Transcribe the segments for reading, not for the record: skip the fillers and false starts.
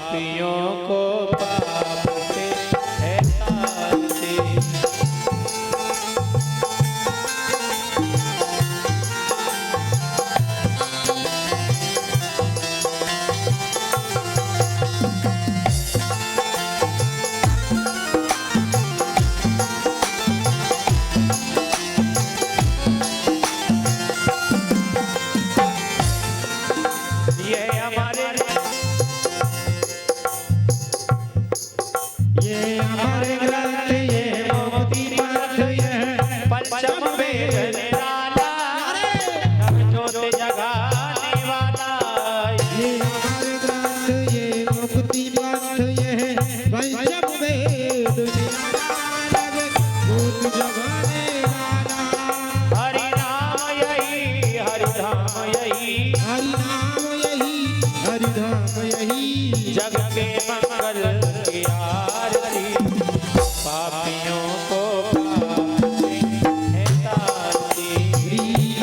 पापियों को पाप से है शांति। जग के मंगल की आरती, पापियों को पाप से है शांति।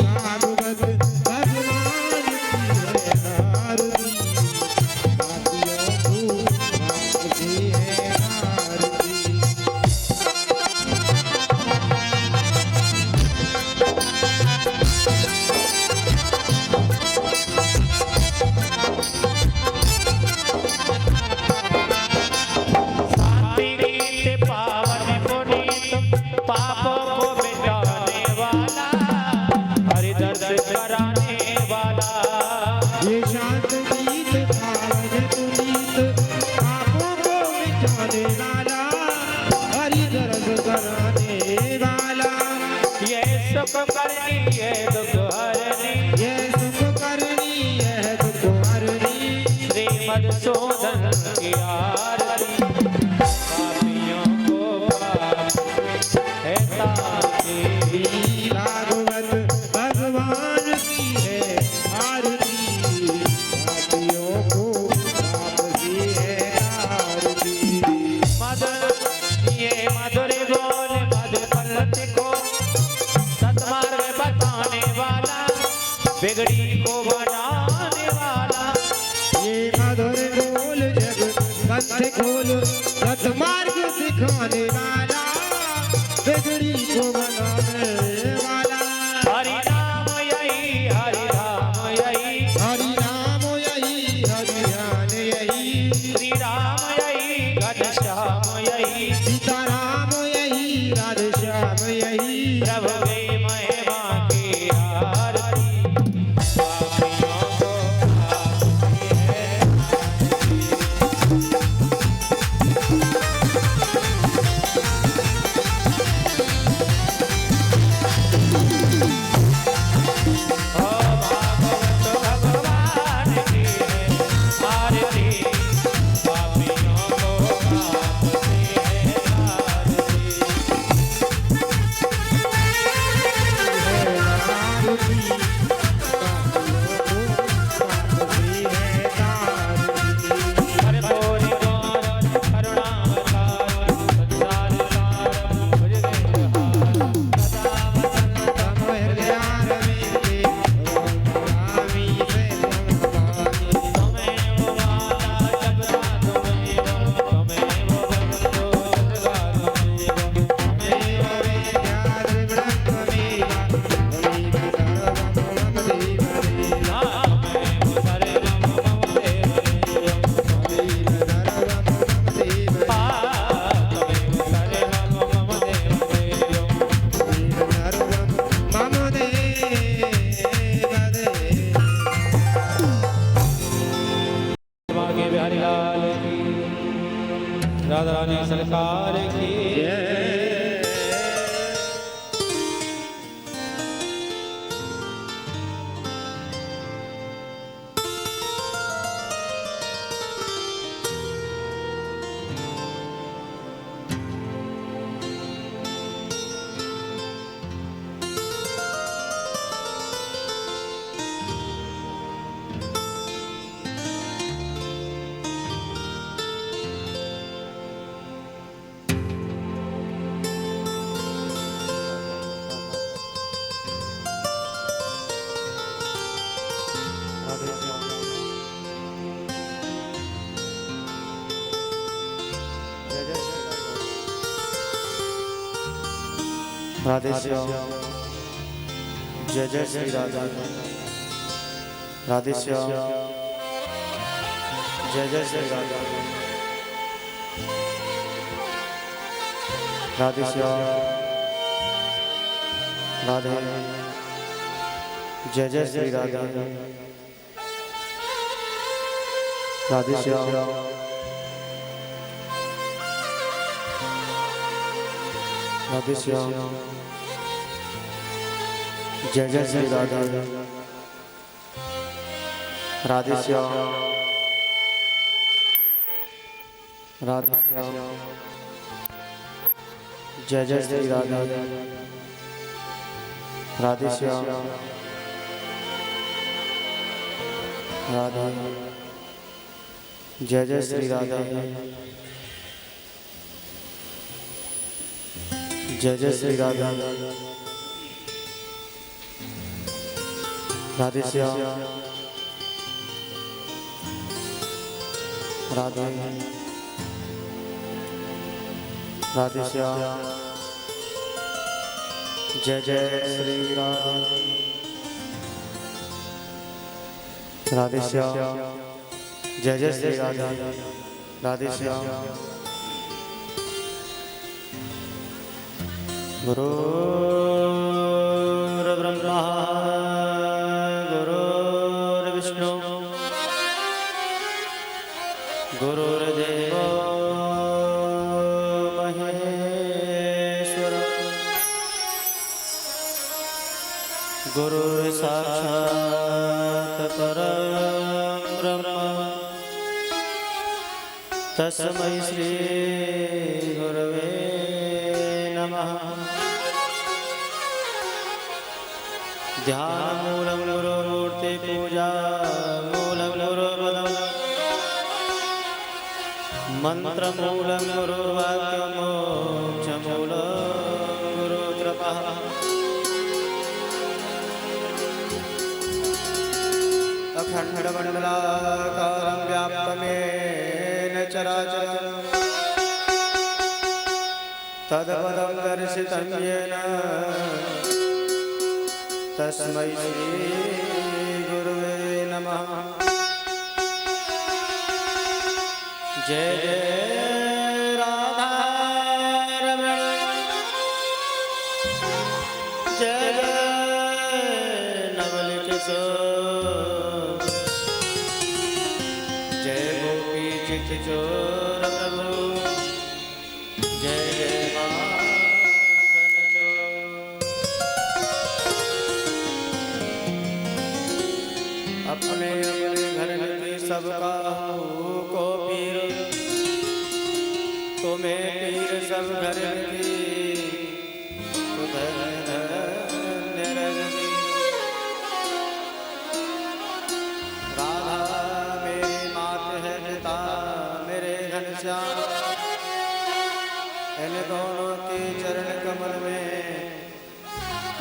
भागवत भगवान की है आरती, पापियों को पाप से है आरती। सुख करनी है दुख हरनी, ये सुख करनी है दुख हरनी। श्रीमद्सूदन की आरती, पापियों को पाप से है शांति। भागवत भगवान की है आरती, पापियों को पाप से है आरती। मधुर ये मधुर बोल मधुर पंथ को सतमार्ग बताने वाला, बिगड़ी को बनाने वाला। ये मधुर बोल जग पंथ खोल, सतमार्ग सिखाने वाला, बिगड़ी को बनाने वाला। हरि नाम यही हरि धाम यही, हरि नाम यही हरि ध्यान यही, श्री राम यही घनश्याम यही, सीता राम यही राधे श्याम यही। प्रभु की महिमा की आरती, पापियों को पाप से है भगवान की है आरती, पापियों को पाप से है आरती। हर बोरी गौर करुणावतार, संसार सार भुजगेन्द्रहार, सदा त्वमेव माता जगता त्वमेव, त्वमेव बन्धो जगता त्वमेव, त्वमेव सर्वं मम देवदेव, त्वमेव सर्वं मम देवदेव। भाग्य बिहारी लाल की, राधा रानी सरकार की। राधे श्याम जय जय श्री राधा राधे श्याम जय जय श्री राधा राधे श्याम राधे जय जय श्री राधा राधे श्याम राधे श्याम जय जय श्री राधा राधे श्याम राधे श्याम जय जय श्री राधा राधे श्याम राधे जय जय श्री राधा जय जय श्री राधा राधे श्याम राधे राधे श्याम जय जय श्री राधा राधे श्याम जय जय श्री राधा राधे श्याम गुरुर्ब्रह्मा गुरुर्विष्णु गुरुर्देवो महेश्वर गुरुर्साक्षात् परं ब्रह्म तस्मै श्री गुरवे नमः। ध्यान मूलम गुरुमूर्ति पूजा मूलम गुरुपदम मंत्र मूलम गुरुवाक्य मोक्ष मूलम गुरु कृपा। अखंड मंडलाकारं व्याप्तमेन चराचरं तत्पदं दर्शितं येन तस्मै श्री गुरुवे नमः। जय जय राधा रमण जय जय नवल किशोर जय गोपी चित चोर प्रभु जय जय अपने अपने घर में सबका को पीर तुम्हें पीर सब घर की राधा मेरी मात है पिता मेरे घनश्याम इन दोनों के चरण कमल में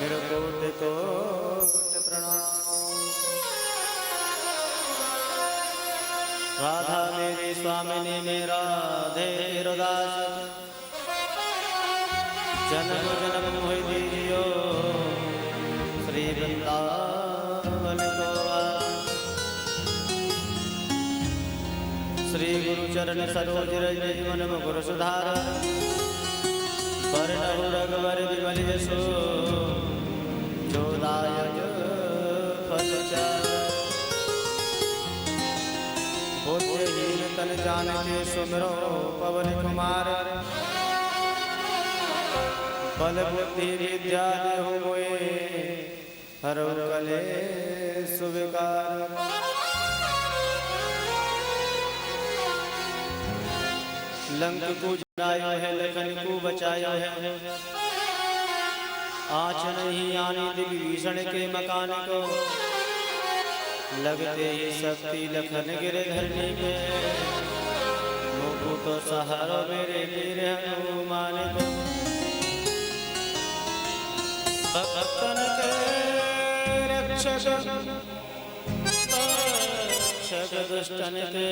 मेरे कोट कोट प्रणाम। राधा मेरी स्वामिनी मेरा धीरदास जन्म जन्म मोहि दीजियो श्री वृंदावन को श्री गुरु चरण सरोज रज मन मुकुर सुधार परनहु रघुवर विमल यशो जोदायक फल चार। बुद्धिहीन तन जानके सुमिरो पवन कुमार बल बुद्धि विद्या देहु मोए हरौ कलेश विकार। लंक को जलायो है लखन को बचायो है आँच नहीं आने विभीषण के मकान को लगते ही शक्ति लखन गिरे धरनी पे मुकु तो सहारो मेरे वीर हनुमान को। भक्तन के रक्षक रक्षक दुष्टन के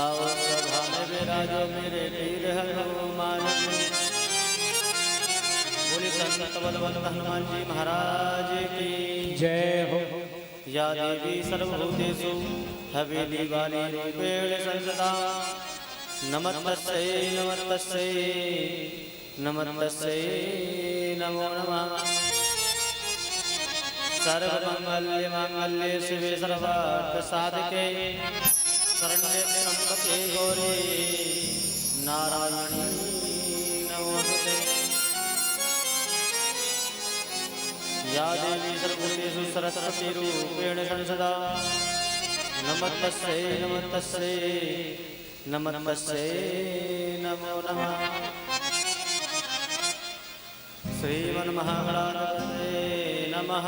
आओ सभा में विराजो मेरे वीर हनुमान। बोले संत बलवंत हनुमान जी महाराज की जय हो। या देवी सर्वभूतेषु हवेली वाली रूपेण संसदा नमस्तस्यै नमस्तस्यै नमस्तस्यै नमो नमः। सर्वमंगल्य मांगल्ये शिवे सर्वार्थ साधके शरण्ये त्र्यंबके गौरी नारायणी नमोस्तुते। या देवी सर्वभूतेषु सरस्वती रूपेण संसदा नमस्तस्यै नमस्तस्यै नमस्तस्यै नमो नमः। श्रीमन्महागणाधिपतये नमः।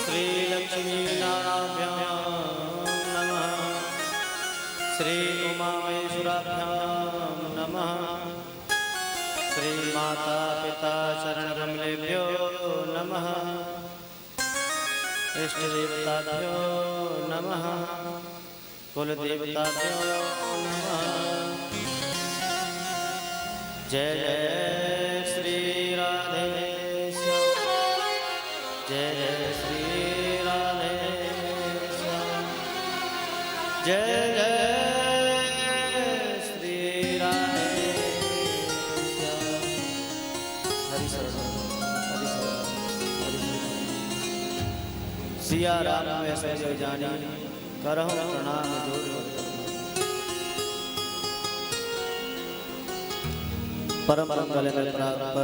श्रीलक्ष्मीनारायणाभ्यां नमः। श्री उमामहेश्वराभ्यां नमः। श्रीमाता पिता चरणकमलेभ्यो नमः। इष्टदेवताभ्यो नमः। कुलदेवताभ्यो नमः। जय जय श्री राधे श्याम। जय जय श्री राधे श्याम। जय जय श्री राधे श्याम। हरि सर्वम हरि सर्वम हरि सर्वम। सिया राम ऐसे जो जानी करहु प्रणाम जोर परम मंगल में प्राप्त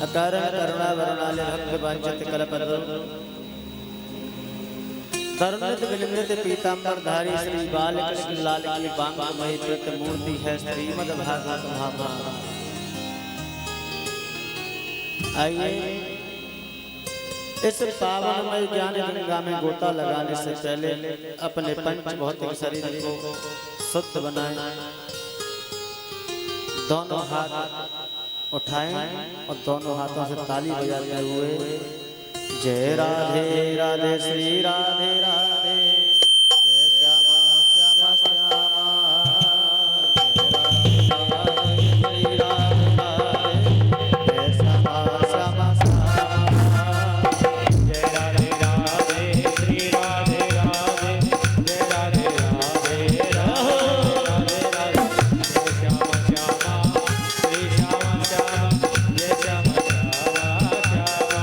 अकारण करुणा वरुणालय भक्त वांछित कल्पतरु तरुणित विनिमृत पीतांबर धारी श्री बालकृष्ण लाल की बांगमयी कृत मूर्ति है श्रीमद् भागवत महापुराण। आइए इस पावनमय ज्ञान गंगा में गोता लगाने से पहले अपने पंच भौतिक शरीर को शुद्ध बनाएं। दोनों हाथ उठाएं और दोनों हाथों से ताली बजाते हुए जय राधे राधे श्री राधे राधे जय श्यामा श्यामा श्यामा जय राधे श्री राधे राधे जय श्यामा श्यामा श्यामा जय राधे राधे श्री राधे राधे जय राधे राधे राधे राधे जय श्यामा श्यामा श्री श्यामा श्यामा जय श्यामा श्यामा श्यामा।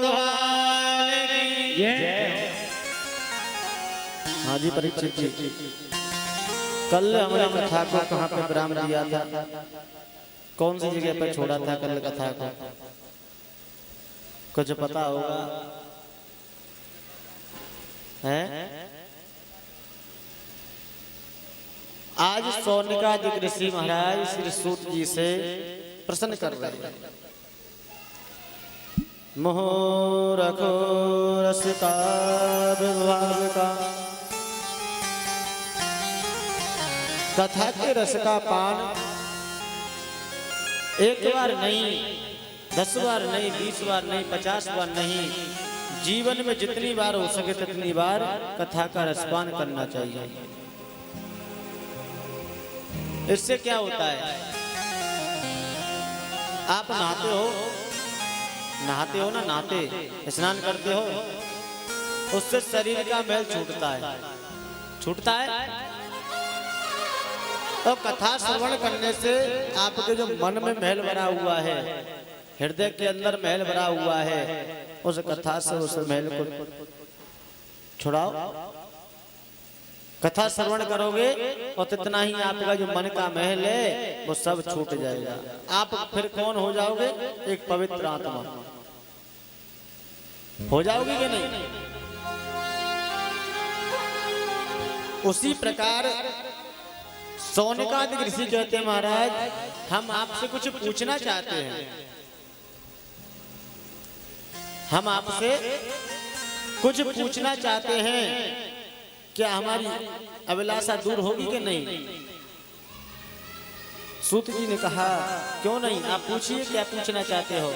भगवान की जय। हाँ जी परीक्षित जी, कल हमने कथा को कहाँ पे विराम दिया था, कौन सी जगह पर छोड़ा था कल कथा को, कुछ पता होगा है? आज सोनिकादिक ऋषि महाराज श्री सूत जी से प्रश्न कर रहे हैं। मोह रखो रस का विभाग का, कथा के रस का पान एक बार नहीं, 10 बार नहीं, 20 बार नहीं, 50 बार नहीं, जीवन में जितनी बार हो सके तितनी बार कथा का रसपान करना चाहिए। इससे क्या होता है, आप नहाते हो ना, नहाते स्नान करते हो, उससे शरीर का मैल छूटता है। तो कथा श्रवण करने से आपके जो मन में मैल भरा हुआ है, हृदय के अंदर मैल भरा हुआ है, उस कथा से उस मैल को छुड़ाओ। कथा श्रवण करोगे और तितना ही आपका जो मन का महल है वो सब छूट जाएगा। आप फिर कौन हो जाओगे? एक पवित्र आत्मा हो जाओगे कि नहीं? उसी प्रकार सोनिकादिक ऋषि कहते हैं, महाराज हम आपसे कुछ पूछना चाहते हैं, हम आपसे कुछ पूछना चाहते हैं, क्या हमारी अभिलाषा दूर होगी कि नहीं? सूत जी ने कहा क्यों नहीं, आप पूछिए क्या पूछना चाहते हो।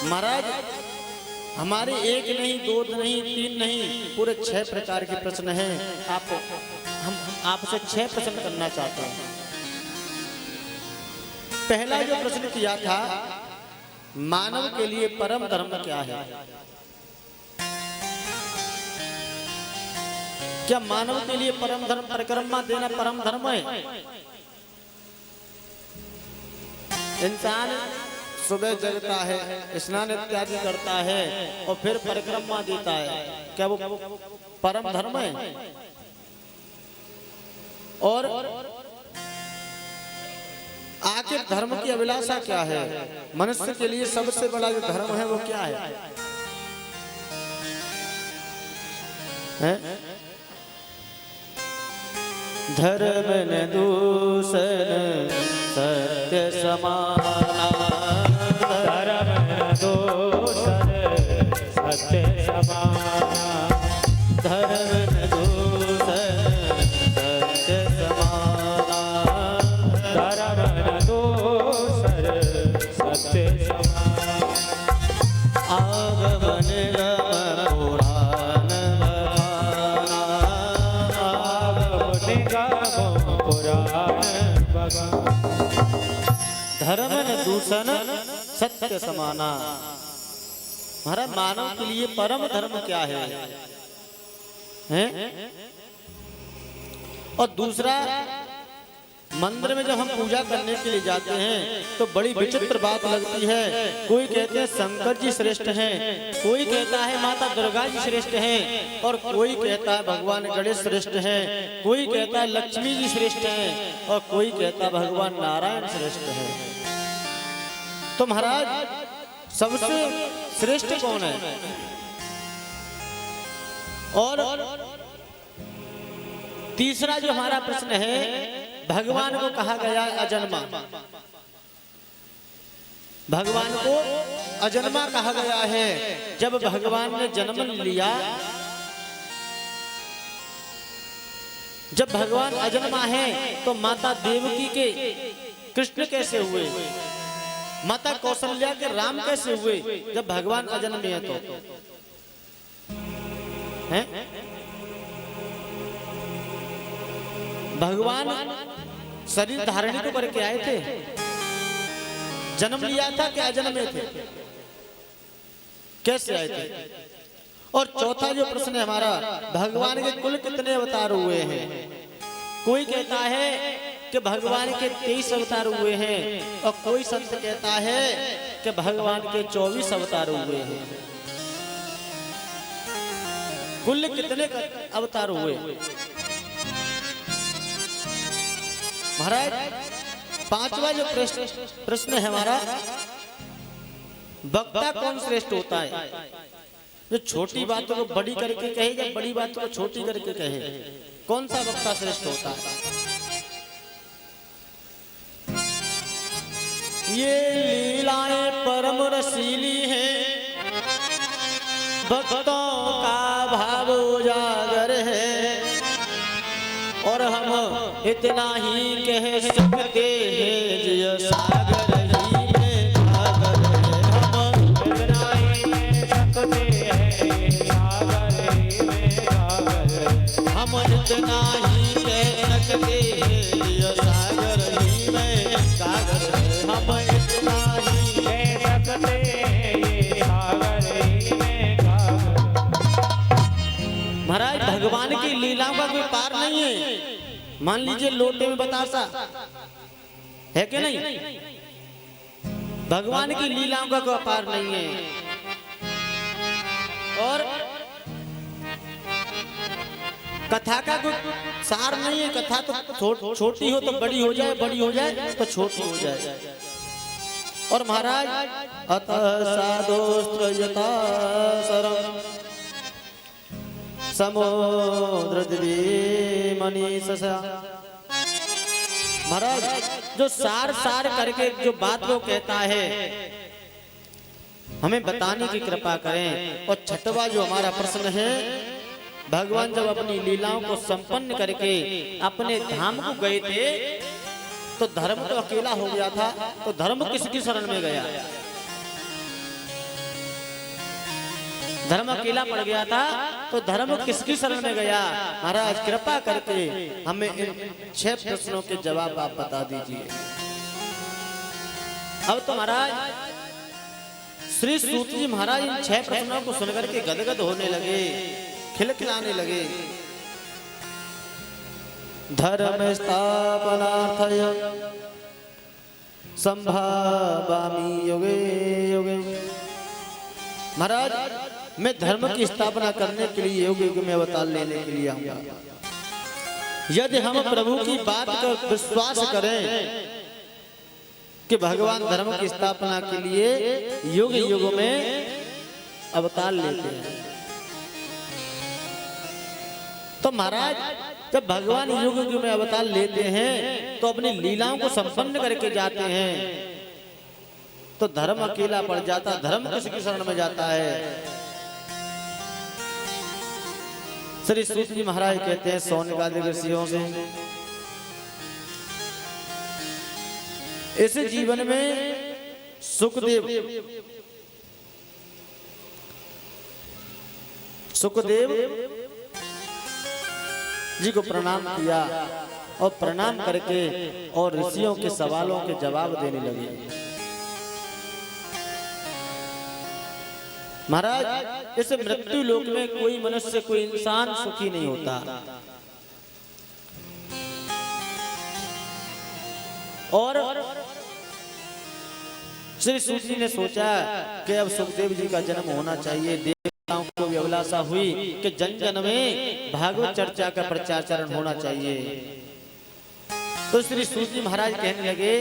महाराज हमारे एक नहीं, 2 नहीं, 3 नहीं, पूरे 6 प्रकार के प्रश्न हैं। हम आपसे 6 प्रश्न करना चाहते हैं। पहला जो प्रश्न किया था, मानव के लिए परम धर्म क्या है? क्या मानव के लिए परम धर्म परिक्रमा देना परम धर्म है? इंसान सुबह जगता है, स्नान इत्यादि करता है और फिर परिक्रमा देता है, क्या वो परम धर्म है? और आखिर धर्म की अभिलाषा क्या है? मनुष्य के लिए सबसे बड़ा जो धर्म है वो क्या है? धर्म न दूषण सत्य समाना, धर्म न दूषण सत्य समाना, धर्म न दूषण सत्य समाना, धर्म न दूषण सत्य समाना, आगमन गम पुराण बखाना, आगमन गम पुराण बखाना, धर्म न दूषण सत्य समाना। महाराज मानव के लिए परम धर्म क्या है? हैं? और दूसरा, मंदिर में जब हम पूजा करने के लिए जाते हैं तो बड़ी विचित्र बात लगती है। कोई कहते हैं शंकर जी श्रेष्ठ हैं, कोई कहता है माता दुर्गा जी श्रेष्ठ हैं, और कोई कहता है भगवान गणेश श्रेष्ठ हैं, कोई कहता है लक्ष्मी जी श्रेष्ठ हैं, और कोई कहता है भगवान नारायण श्रेष्ठ हैं। तो महाराज सबसे श्रेष्ठ कौन है? और तीसरा जो हमारा प्रश्न है, भगवान को कहा गया अजन्मा, भगवान को अजन्मा कहा गया है। जब भगवान ने जन्म लिया, जब भगवान अजन्मा है तो माता देवकी के कृष्ण कैसे हुए, माता कौशल्या के राम कैसे हुए? जब भगवान अजन्मे है तो हैं? भगवान शरीर धारण तो करके आए थे, जन्म लिया था क्या अजन्मे थे? कैसे आए थे? और चौथा जो प्रश्न है हमारा, भगवान के कुल कितने अवतार हुए हैं? कोई कहता है कि भगवान के 23 अवतार हुए हैं, और कोई संत कहता है कि भगवान के 24 अवतार हुए हैं। कुल कितने अवतार हुए महाराज? पांचवा जो प्रश्न है हमारा, वक्ता कौन श्रेष्ठ होता है? जो छोटी बातों को बड़ी करके कहे या बड़ी बातों को छोटी करके कहे, कौन सा वक्ता श्रेष्ठ होता है? ये लीलाएं परम रसीली हैं, भक्तों का भाव उजागर है, और हम इतना ही कह सकते हैं जिय सागर ही में सागर है। हम इतना ही कह सकते हैं जिय सागर ही में सागर है। हम इतना ही कह सकते हैं सागर ही में सागर। महाराज भगवान की लीलाओं का कोई पार नहीं है। मान लीजिए लोटे में बतासा है कि नहीं, भगवान की लीलाओं का कोई पार नहीं है। और कथा का कोई सार नहीं है। कथा तो छोटी हो तो बड़ी हो जाए, बड़ी हो जाए तो छोटी हो जाए। और महाराज अतः साधोस्त्र यथा सरम समुद्र मनीषा। महाराज जो सार करके जो बात को कहता है हमें बताने की कृपा करें। और छठवा जो हमारा प्रश्न है, भगवान जब अपनी लीलाओं को संपन्न करके अपने धाम को गए थे तो धर्म तो अकेला हो गया था, तो धर्म किसकी शरण में गया? धर्म अकेला पड़ गया था तो धर्म किसकी शरण में गया? महाराज कृपा करके हमें इन 6 प्रश्नों के जवाब आप बता दीजिए। अब तो महाराज श्री सूत जी महाराज इन 6 प्रश्नों को सुनकर के गदगद होने लगे, खिलखिलाने लगे। धर्म स्थापनार्थय संभावामि युगे युगे। महाराज मैं धर्म की स्थापना करने के लिए युग युग में अवतार लेने के लिए आऊंगा। यदि हम प्रभु की बात का विश्वास करें कि भगवान धर्म की स्थापना के लिए युग युग में अवतार लेते हैं, तो महाराज जब भगवान युग युग में अवतार लेते हैं तो अपनी लीलाओं को संपन्न करके जाते हैं, तो धर्म अकेला पड़ जाता, धर्म किसकी शरण में जाता है? श्री सूत जी महाराज कहते हैं सौनकादि ऋषियों से, इस जीवन में सुखदेव जी को प्रणाम किया और प्रणाम करके और ऋषियों के सवालों के जवाब देने लगे। महाराज इस मृत्यु लोक में कोई मनुष्य, कोई इंसान सुखी नहीं होता। और श्री सूत जी ने सोचा कि अब सुखदेव जी का जन्म होना चाहिए। देवताओं को भी अभिलाषा हुई कि जन जन में भागवत चर्चा का प्रचारण होना चाहिए। तो श्री सूत जी महाराज कहने लगे,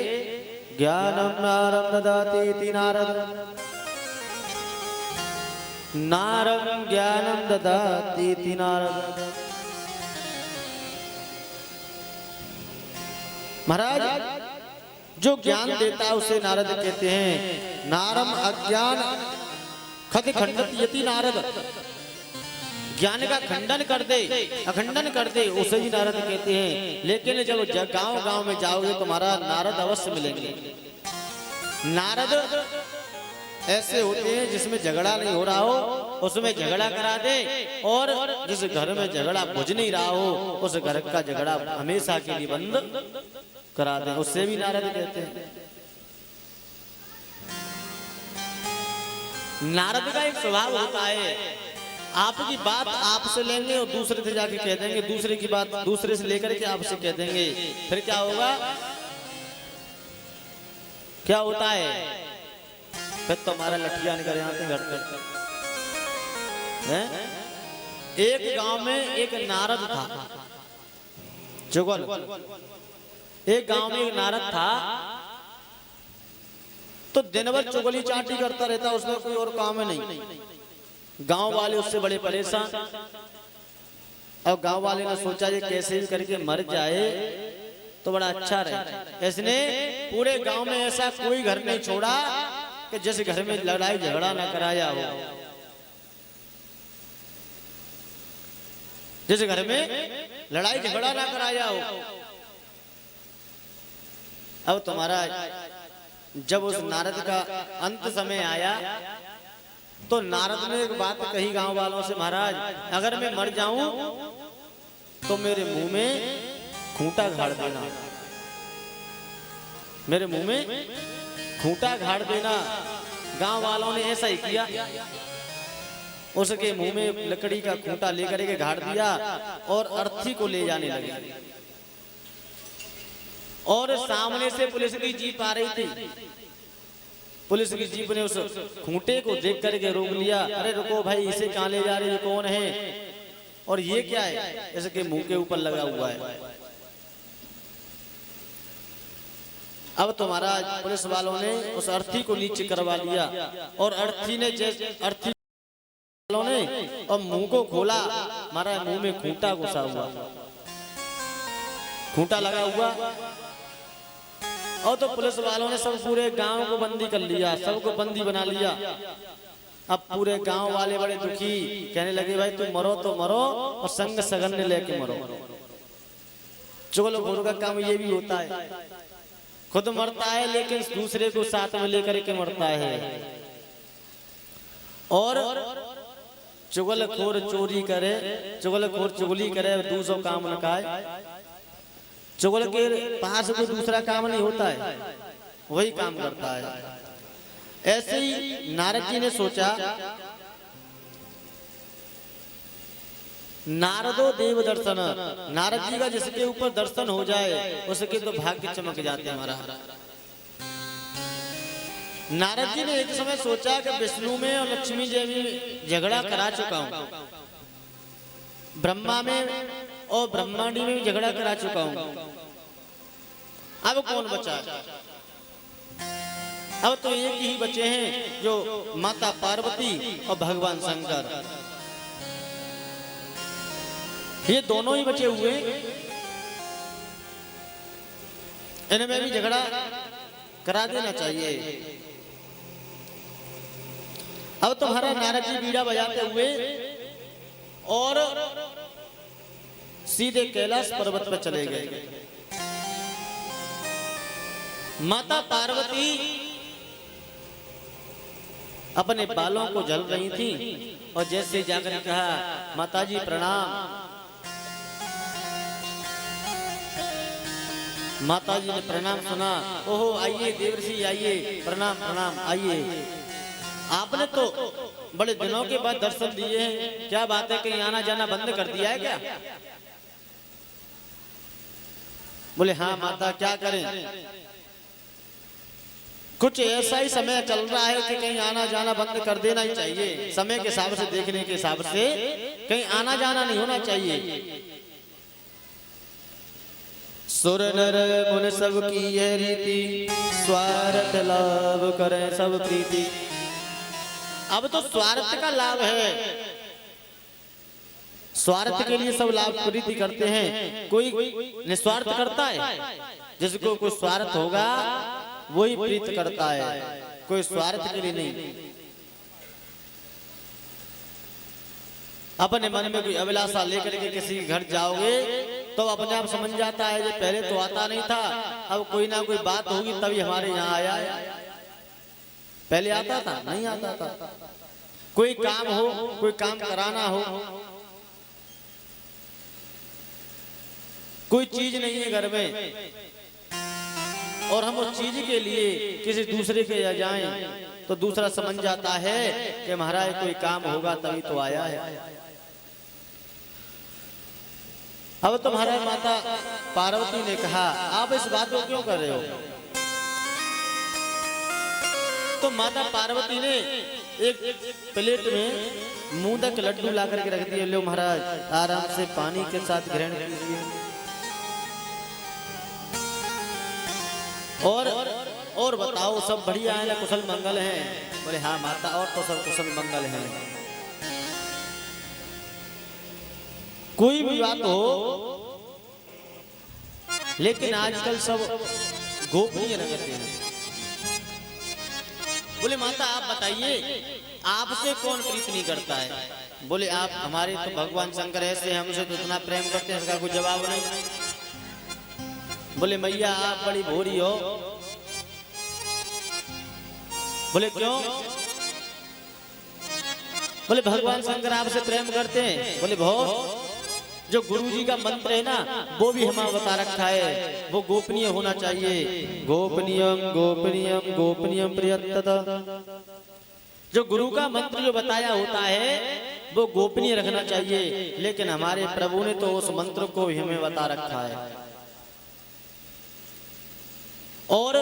ज्ञानम नारद ददाति इति नारद, नारद ज्ञानम ददाति इति नारद। महाराज जो ज्ञान देता है उसे नारद कहते हैं। नारम अज्ञान खत खंडति यति नारद, ज्ञान का खंडन कर दे, अखंडन कर दे, उसे ही नारद कहते हैं। लेकिन जब गांव गांव में जाओगे तो महाराज नारद अवश्य मिलेंगे। नारद ऐसे होते हैं जिसमें झगड़ा नहीं हो रहा हो उसमें झगड़ा करा दे, और जिस घर में झगड़ा बुझ नहीं रहा हो उस घर का झगड़ा हमेशा के लिए बंद करा दे, उससे भी नारद कहते हैं। नारद का एक स्वभाव होता है, आपकी बात आपसे लेंगे और दूसरे से जाके कह देंगे, दूसरे की बात दूसरे से लेकर के आपसे कह देंगे। फिर क्या होगा? क्या होता है? फिर तो हमारा लठिया निकल आते घर पे हैं। एक गांव में एक नारद था, चुगल। एक गांव में एक नारद था, तो दिन भर चुगली चाटी करता रहता, उसमें कोई और काम नहीं। गांव वाले उससे बड़े परेशान। अब गांव वाले ने सोचा ये कैसे भी करके मर जाए तो बड़ा अच्छा रहे। इसने पूरे गांव में ऐसा कोई घर नहीं छोड़ा कि जिस घर में लड़ाई झगड़ा ना कराया हो, जिस घर में लड़ाई झगड़ा ना कराया हो। अब तुम्हारा जब उस नारद का अंत समय आया तो नारद ने एक बात कही गांव वालों से, महाराज अगर मैं मर जाऊं तो मेरे मुंह में खूंटा गाड़ देना, मेरे मुंह में खूंटा गाड़ देना। गांव वालों ने ऐसा ही किया, उसके मुंह में लकड़ी का खूंटा लेकर के गाड़ दिया और अर्थी को ले जाने लगे। और सामने से पुलिस की जीप आ रही थी। पुलिस की जीप ने उस खूंटे को देख करके रोक लिया। अरे रुको भाई, इसे कहां ले जा रहे, ये कौन है और ये क्या है? इसके मुंह के ऊपर लगा हुआ है। अब तुम्हारा पुलिस वालों ने उस अर्थी को नीचे करवा लिया और अर्थी वालों ने और मुंह को खोला, हमारा मुंह में खूंटा घुसा हुआ, खूंटा लगा हुआ। और तो पुलिस वालों ने सब पूरे गांव को बंदी कर लिया, सबको बंदी बना लिया। अब पूरे गांव वाले बड़े दुखी, कहने लगे भाई तुम मरो तो मरो और संग सगन लेके मरो। चुगलखोर का काम ये भी होता है, खुद मरता है लेकिन दूसरे को साथ में लेकर के मरता है। और चुगलखोर चोरी करे, चुगलखोर चुगली करे, दूसरों काम न खाए। चुगल के पास कोई दूसरा काम नहीं होता है, वही काम करता है। ऐसे ही नारद जी ने सोचा, नारदो देव दर्शन, नारद जी का जिसके ऊपर दर्शन हो जाए उसके तो भाग्य चमक जाते हमारा। नारद जी ने एक समय सोचा कि विष्णु में और लक्ष्मी जी में झगड़ा करा चुका हूं, ब्रह्मा में और ब्रह्मांडी में भी झगड़ा करा चुका हूं, अब कौन बचा? अब तो एक ही बचे हैं, जो माता पार्वती और भगवान शंकर, ये दोनों ही बचे हुए। इनमें भी झगड़ा करा देना चाहिए। अब तुम्हारा नारद जी बीड़ा बजाते हुए और सीधे कैलाश पर्वत पर चले गए। माता पार्वती अपने बालों को झल रही थी और जैसे जाकर कहा, माताजी प्रणाम। माताजी ने प्रणाम सुना, ओहो आइए देवर्षि आइए, प्रणाम प्रणाम आइए। आपने तो बड़े दिनों के बाद दर्शन दिए हैं, क्या बात है, कहीं आना जाना बंद कर दिया है क्या? बोले हाँ माता, क्या करें, कुछ ऐसा ही समय चल रहा है कि कहीं आना जाना बंद कर देना ही चाहिए। समय के हिसाब से, देखने के हिसाब से कहीं आना जाना नहीं होना चाहिए। सुर नर मुनि सब की यह रीति, स्वार्थ लाभ करें सब प्रीति। अब तो स्वार्थ का लाभ है, स्वार्थ के लिए सब लाभ प्रीति करते हैं। कोई निस्वार्थ करता है, जिसको कोई स्वार्थ होगा वही प्रीत करता है, कोई स्वार्थ के लिए नहीं। अपने मन में कोई अभिलाषा लेकर के किसी के घर जाओगे तो अपने आप समझ जाता है, जो पहले तो आता नहीं था, अब कोई ना कोई बात होगी तभी हमारे यहाँ आया है। पहले आता था? नहीं आता था। कोई काम हो, कोई काम कराना हो, कोई चीज नहीं है घर में और हम उस चीज के लिए किसी दूसरे के यहाँ जाएं तो दूसरा समझ जाता है कि महाराज कोई काम होगा तभी तो आया है। अब तुम्हारा माता पार्वती ने कहा, आप इस बात को क्यों कर रहे हो? तो माता पार्वती ने एक प्लेट में मोदक लड्डू ला करके रख दिए। लो महाराज आराम से पानी के साथ ग्रहण कीजिए। और बताओ सब बढ़िया है ना, कुशल मंगल है? बोले हाँ माता, और तो सब कुशल मंगल है। कोई भी बात हो, लेकिन आजकल सब गोपनीय रखते हैं। बोले माता आप बताइए, आपसे कौन प्रीत नहीं करता है? बोले आप हमारे तो भगवान शंकर ऐसे हमसे तो इतना प्रेम करते हैं, इसका कोई जवाब नहीं। बोले मैया आप बड़ी भोरी हो। बोले क्यों? बोले भगवान शंकर आपसे प्रेम करते हैं। बोले बहुत, जो गुरुजी का मंत्र है ना वो भी हमें बता रखा है, वो गोपनीय होना चाहिए। गोपनीयम गोपनीयम गोपनीयम प्रियतता। जो गुरु का मंत्र जो बताया होता है वो गोपनीय रखना चाहिए, लेकिन हमारे प्रभु ने तो उस मंत्र को भी हमें बता रखा है। और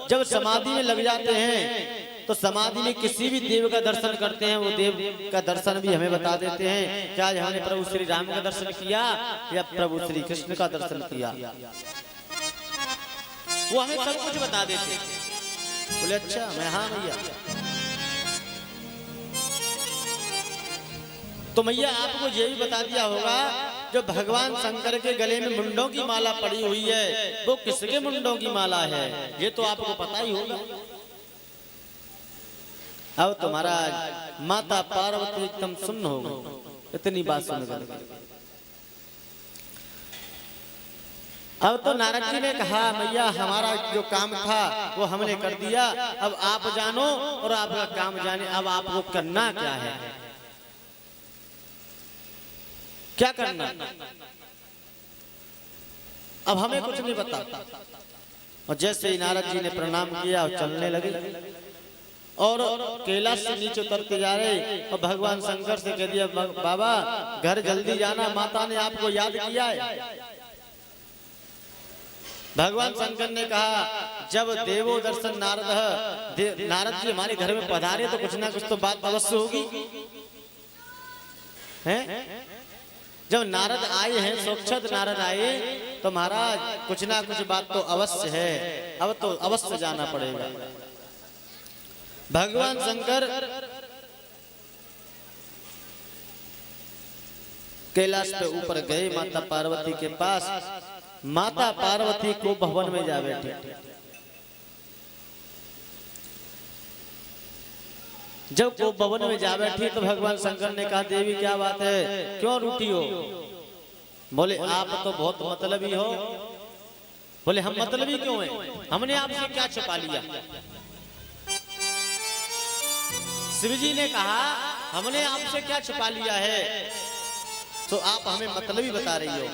जब समाधि में लग जाते हैं तो समाधि में किसी भी देव का दर्शन करते हैं, वो देव का दर्शन भी हमें बता देते हैं। क्या हमने प्रभु श्री राम का दर्शन किया या प्रभु श्री कृष्ण का दर्शन किया, वो हमें सब कुछ बता देते हैं। बोले अच्छा, मैं हाँ भैया। तो मैया आपको ये भी बता दिया होगा, जो भगवान शंकर के गले में मुंडों की माला पड़ी हुई है वो किसके मुंडों की माला है, ये तो आपको पता ही होगा। अब तुम्हारा माता पार्वती एकदम सुन्न हो गई इतनी बात सुनकर। अब तो नारद जी ने कहा मैया हमारा जो काम था वो हमने कर दिया, अब आप जानो और आपका काम जाने, अब आपको करना क्या है, क्या करना? अब हमें कुछ नहीं पता। और जैसे ही नारद जी ने प्रणाम किया और चलने लगे और कैलाश से नीचे उतरते जा रहे, और भगवान शंकर से कह दिया बाबा घर जल्दी जाना, माता ने आपको याद किया है। भगवान शंकर ने कहा जब देवो दर्शन नारद जी हमारे घर में पधारे तो कुछ ना कुछ तो बात अवश्य होगी है। जब नारद आए हैं, साक्षात नारद आए, तो महाराज कुछ ना कुछ बात तो अवश्य है, अब तो अवश्य जाना पड़ेगा। भगवान शंकर कैलाश पे ऊपर गए माता पार्वती के पास। माता पार्वती को भवन में जा बैठे। जब वो भवन में जा बैठी तो भगवान शंकर ने कहा देवी क्या बात है, क्यों रूठी हो? बोले आप तो बहुत मतलबी हो। बोले हम मतलबी क्यों हैं, हमने आपसे क्या छुपा लिया? शिव जी ने कहा हमने आपसे क्या छुपा लिया है, तो आप हमें मतलबी बता रही हो।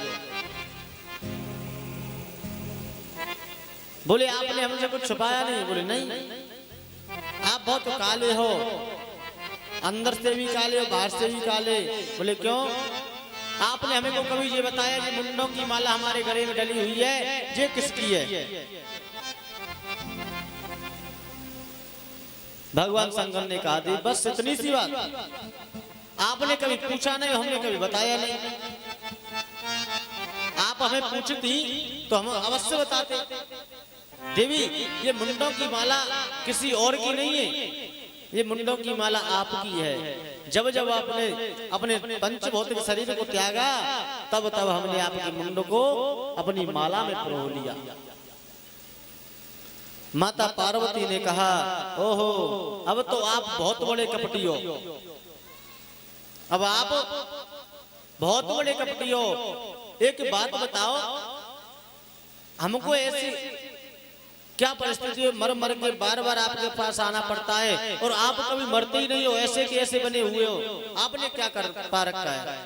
बोले आपने हमसे कुछ छुपाया नहीं। बोले नहीं, आप बहुत काले हो, अंदर से भी काले हो बाहर से भी काले। बोले क्यों? आपने हमें को कभी ये बताया कि मुंडों की माला हमारे गले में डली हुई है, ये किसकी है? भगवान शंकर ने कहा थी बस इतनी सी बात, आपने कभी पूछा नहीं, हमने कभी बताया नहीं। आप हमें पूछती तो हम अवश्य बताते। देवी ये मुंडों की माला किसी और की नहीं है, ये मुंडों की माला आपकी है। जब जब आपने अपने पंचभौतिक शरीर को त्यागा तब तब हमने आपके मुंड को अपनी माला में पिरो लिया। माता पार्वती ने कहा ओहो अब तो आप बहुत बड़े कपटी हो, अब आप बहुत बड़े कपटी हो। एक बात बताओ, हमको ऐसी क्या परिस्थिति है, मर मर के बार बार आपके पास आना पड़ता है और आप कभी मरते ही नहीं हो, ऐसे कैसे बने हुए हो, आपने क्या कर पा रखा है?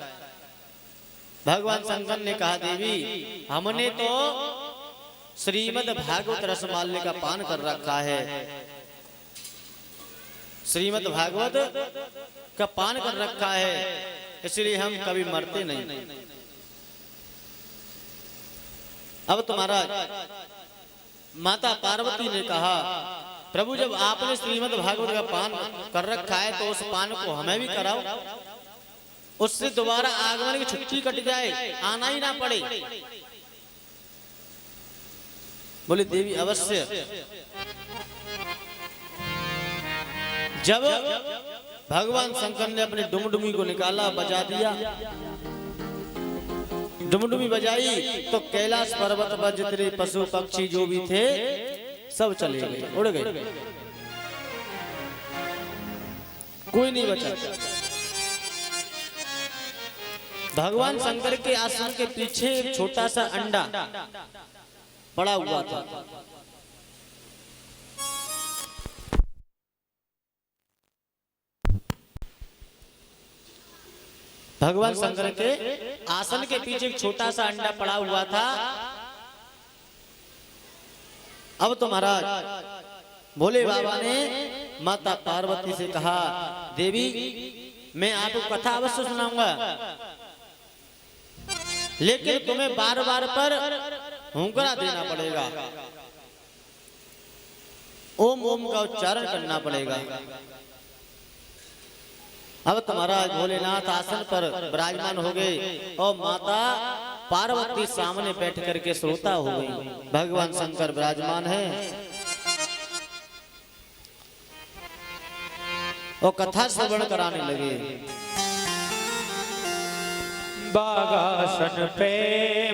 भगवान शंकर ने कहा देवी हमने तो श्रीमद् भागवत रसमाल्य का पान कर रखा है, श्रीमद् भागवत का पान कर रखा है, इसलिए हम कभी मरते नहीं। अब तुम्हारा माता पार्वती ने कहा प्रभु जब आपने श्रीमद् भागवत का पान कर रखा है तो उस पान को हमें भी कराओ, उससे दोबारा आगमन की छुट्टी कट जाए, आना ही ना पड़े। बोले देवी अवश्य। जब भगवान शंकर ने अपने डुमडुमी को निकाला, बजा दिया, डुमडुमी बजाई तो कैलाश पर्वत पर जितने पशु पक्षी जो भी थे सब चले गए, उड़ गए, कोई नहीं बचा। भगवान शंकर के आश्रम के पीछे एक छोटा सा अंडा पड़ा हुआ था। भगवान शंकर के आसन के पीछे एक छोटा सा अंडा पड़ा हुआ था। अब तो महाराज भोले बाबा ने माता पार्वती से कहा, देवी मैं आपको कथा अवश्य सुनाऊंगा, लेकिन तुम्हें बार बार पर हुंकरा देना पड़ेगा, ओम ओम का उच्चारण करना पड़ेगा। अब तो महाराज भोलेनाथ आसन पर विराजमान हो गए और माता पार्वती सामने बैठ करके श्रोता हो गई। भगवान शंकर विराजमान है और कथा श्रवण कराने लगे। बागासन पे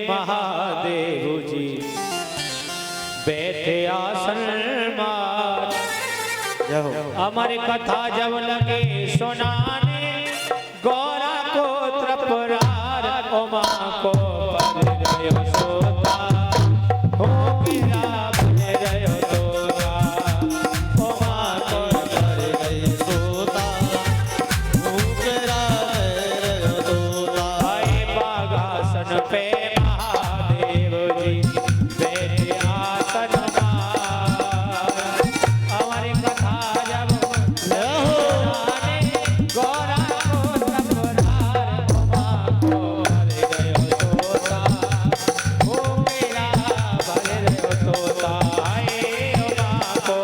महादेव जी बैठे आसन मार, हमारी कथा जब लगे सुनाने, गौरा को त्रपरार उमा को पद गयो सोता, हो गिरा बन गयो तोता, उमा को पद गयो सोता, हो गिरा गयो तोता। आए बागासन पे महादेव जी बैठे आसन मार, हमारी कथा जब लगे गौरा को त्रपरार उमा को पद गयो सोता, हो गिरा बन गयो तोता। आए उमा को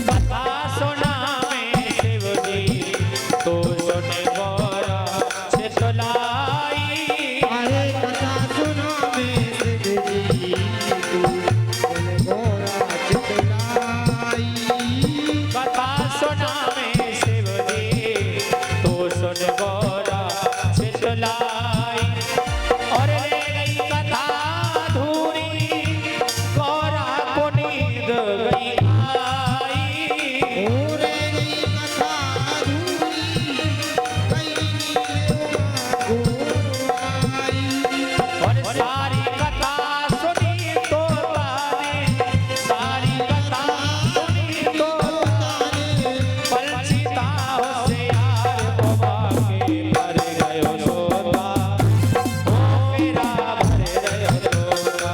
कथा सुना में शिव जी तो सुन गौरा छितलाई, अरे कथा सुनो में शिव जी, तू बोले गोरा चितलाई। कथा सुना में शिव जी तो सुन गौरा छितलाई, और ले गई कथा अधूरी, गौरा को नींद गई आई। ओरे गई कथा अधूरी, कई गोराई। और सारी कथा सुनी तो ताने, सारी कथा सुनी तो ताने, पलचिता होशियार उमा के भर गयो सोता, ओ मेरा भर गयो सोता।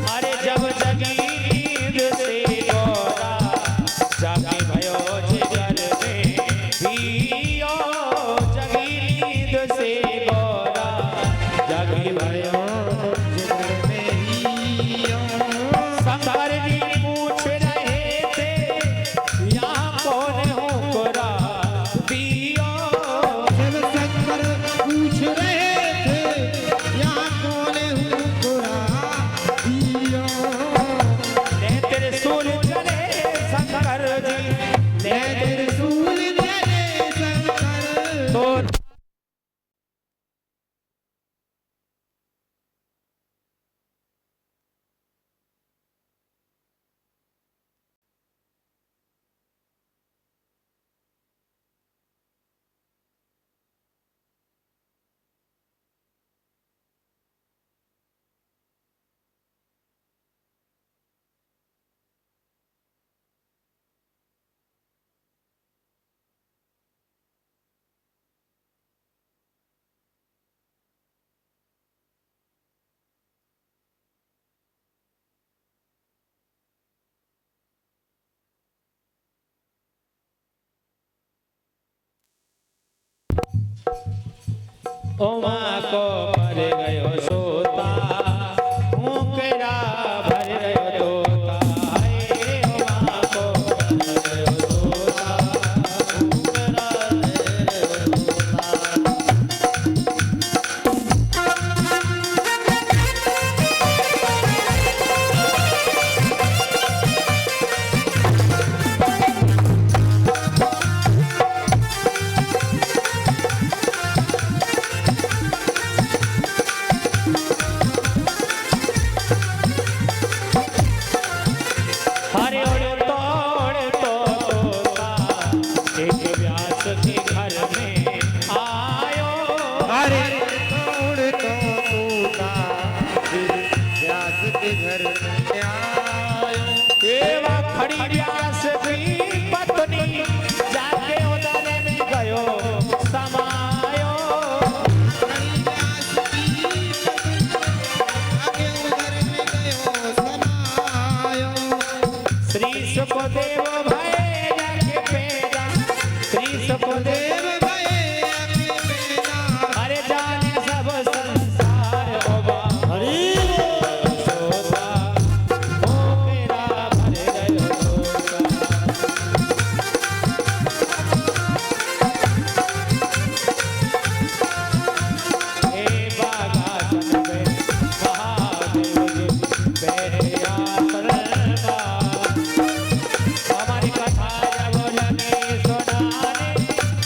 अरे जब जगी नींद से गौरा, जागे भयो जिगर में पियो, जगी नींद से गौरा, जागे भयो जिगर में हियो। शंकर जी पूछ रहे थे, यहाँ कौन हुक्रा दियो। जब शंकर पूछ रहे थे, यहाँ कौन हुक्रा दियो। ने त्रिशूल चले शंकर जी, ने त्रिशूल चले शंकर उमा को भर गयो सोता ऊकरा भर गयो तोता हे उमा को भर गयो सोता ऊकरा भर गयो हरे ओड़ तोड़ तो तोता एक व्यास के घर में आयो अरे तोड़ तो तोता व्यास के घर में आयो। एवा खड़ी व्यास की पत्नी जाके उधर में गयो समायो खड़ी व्यास की आगे उधर में गयो समायो। श्री सुखदेव भय जाके पैदा श्री सुखदेव भय आगे पैदा अरे जाने सब संसार होगा हरि सोता ओ मेरा भर गयो सोता हे बागासन में महादेव जी बैठे आसनवा हमारी कथा जब लगे सुनाने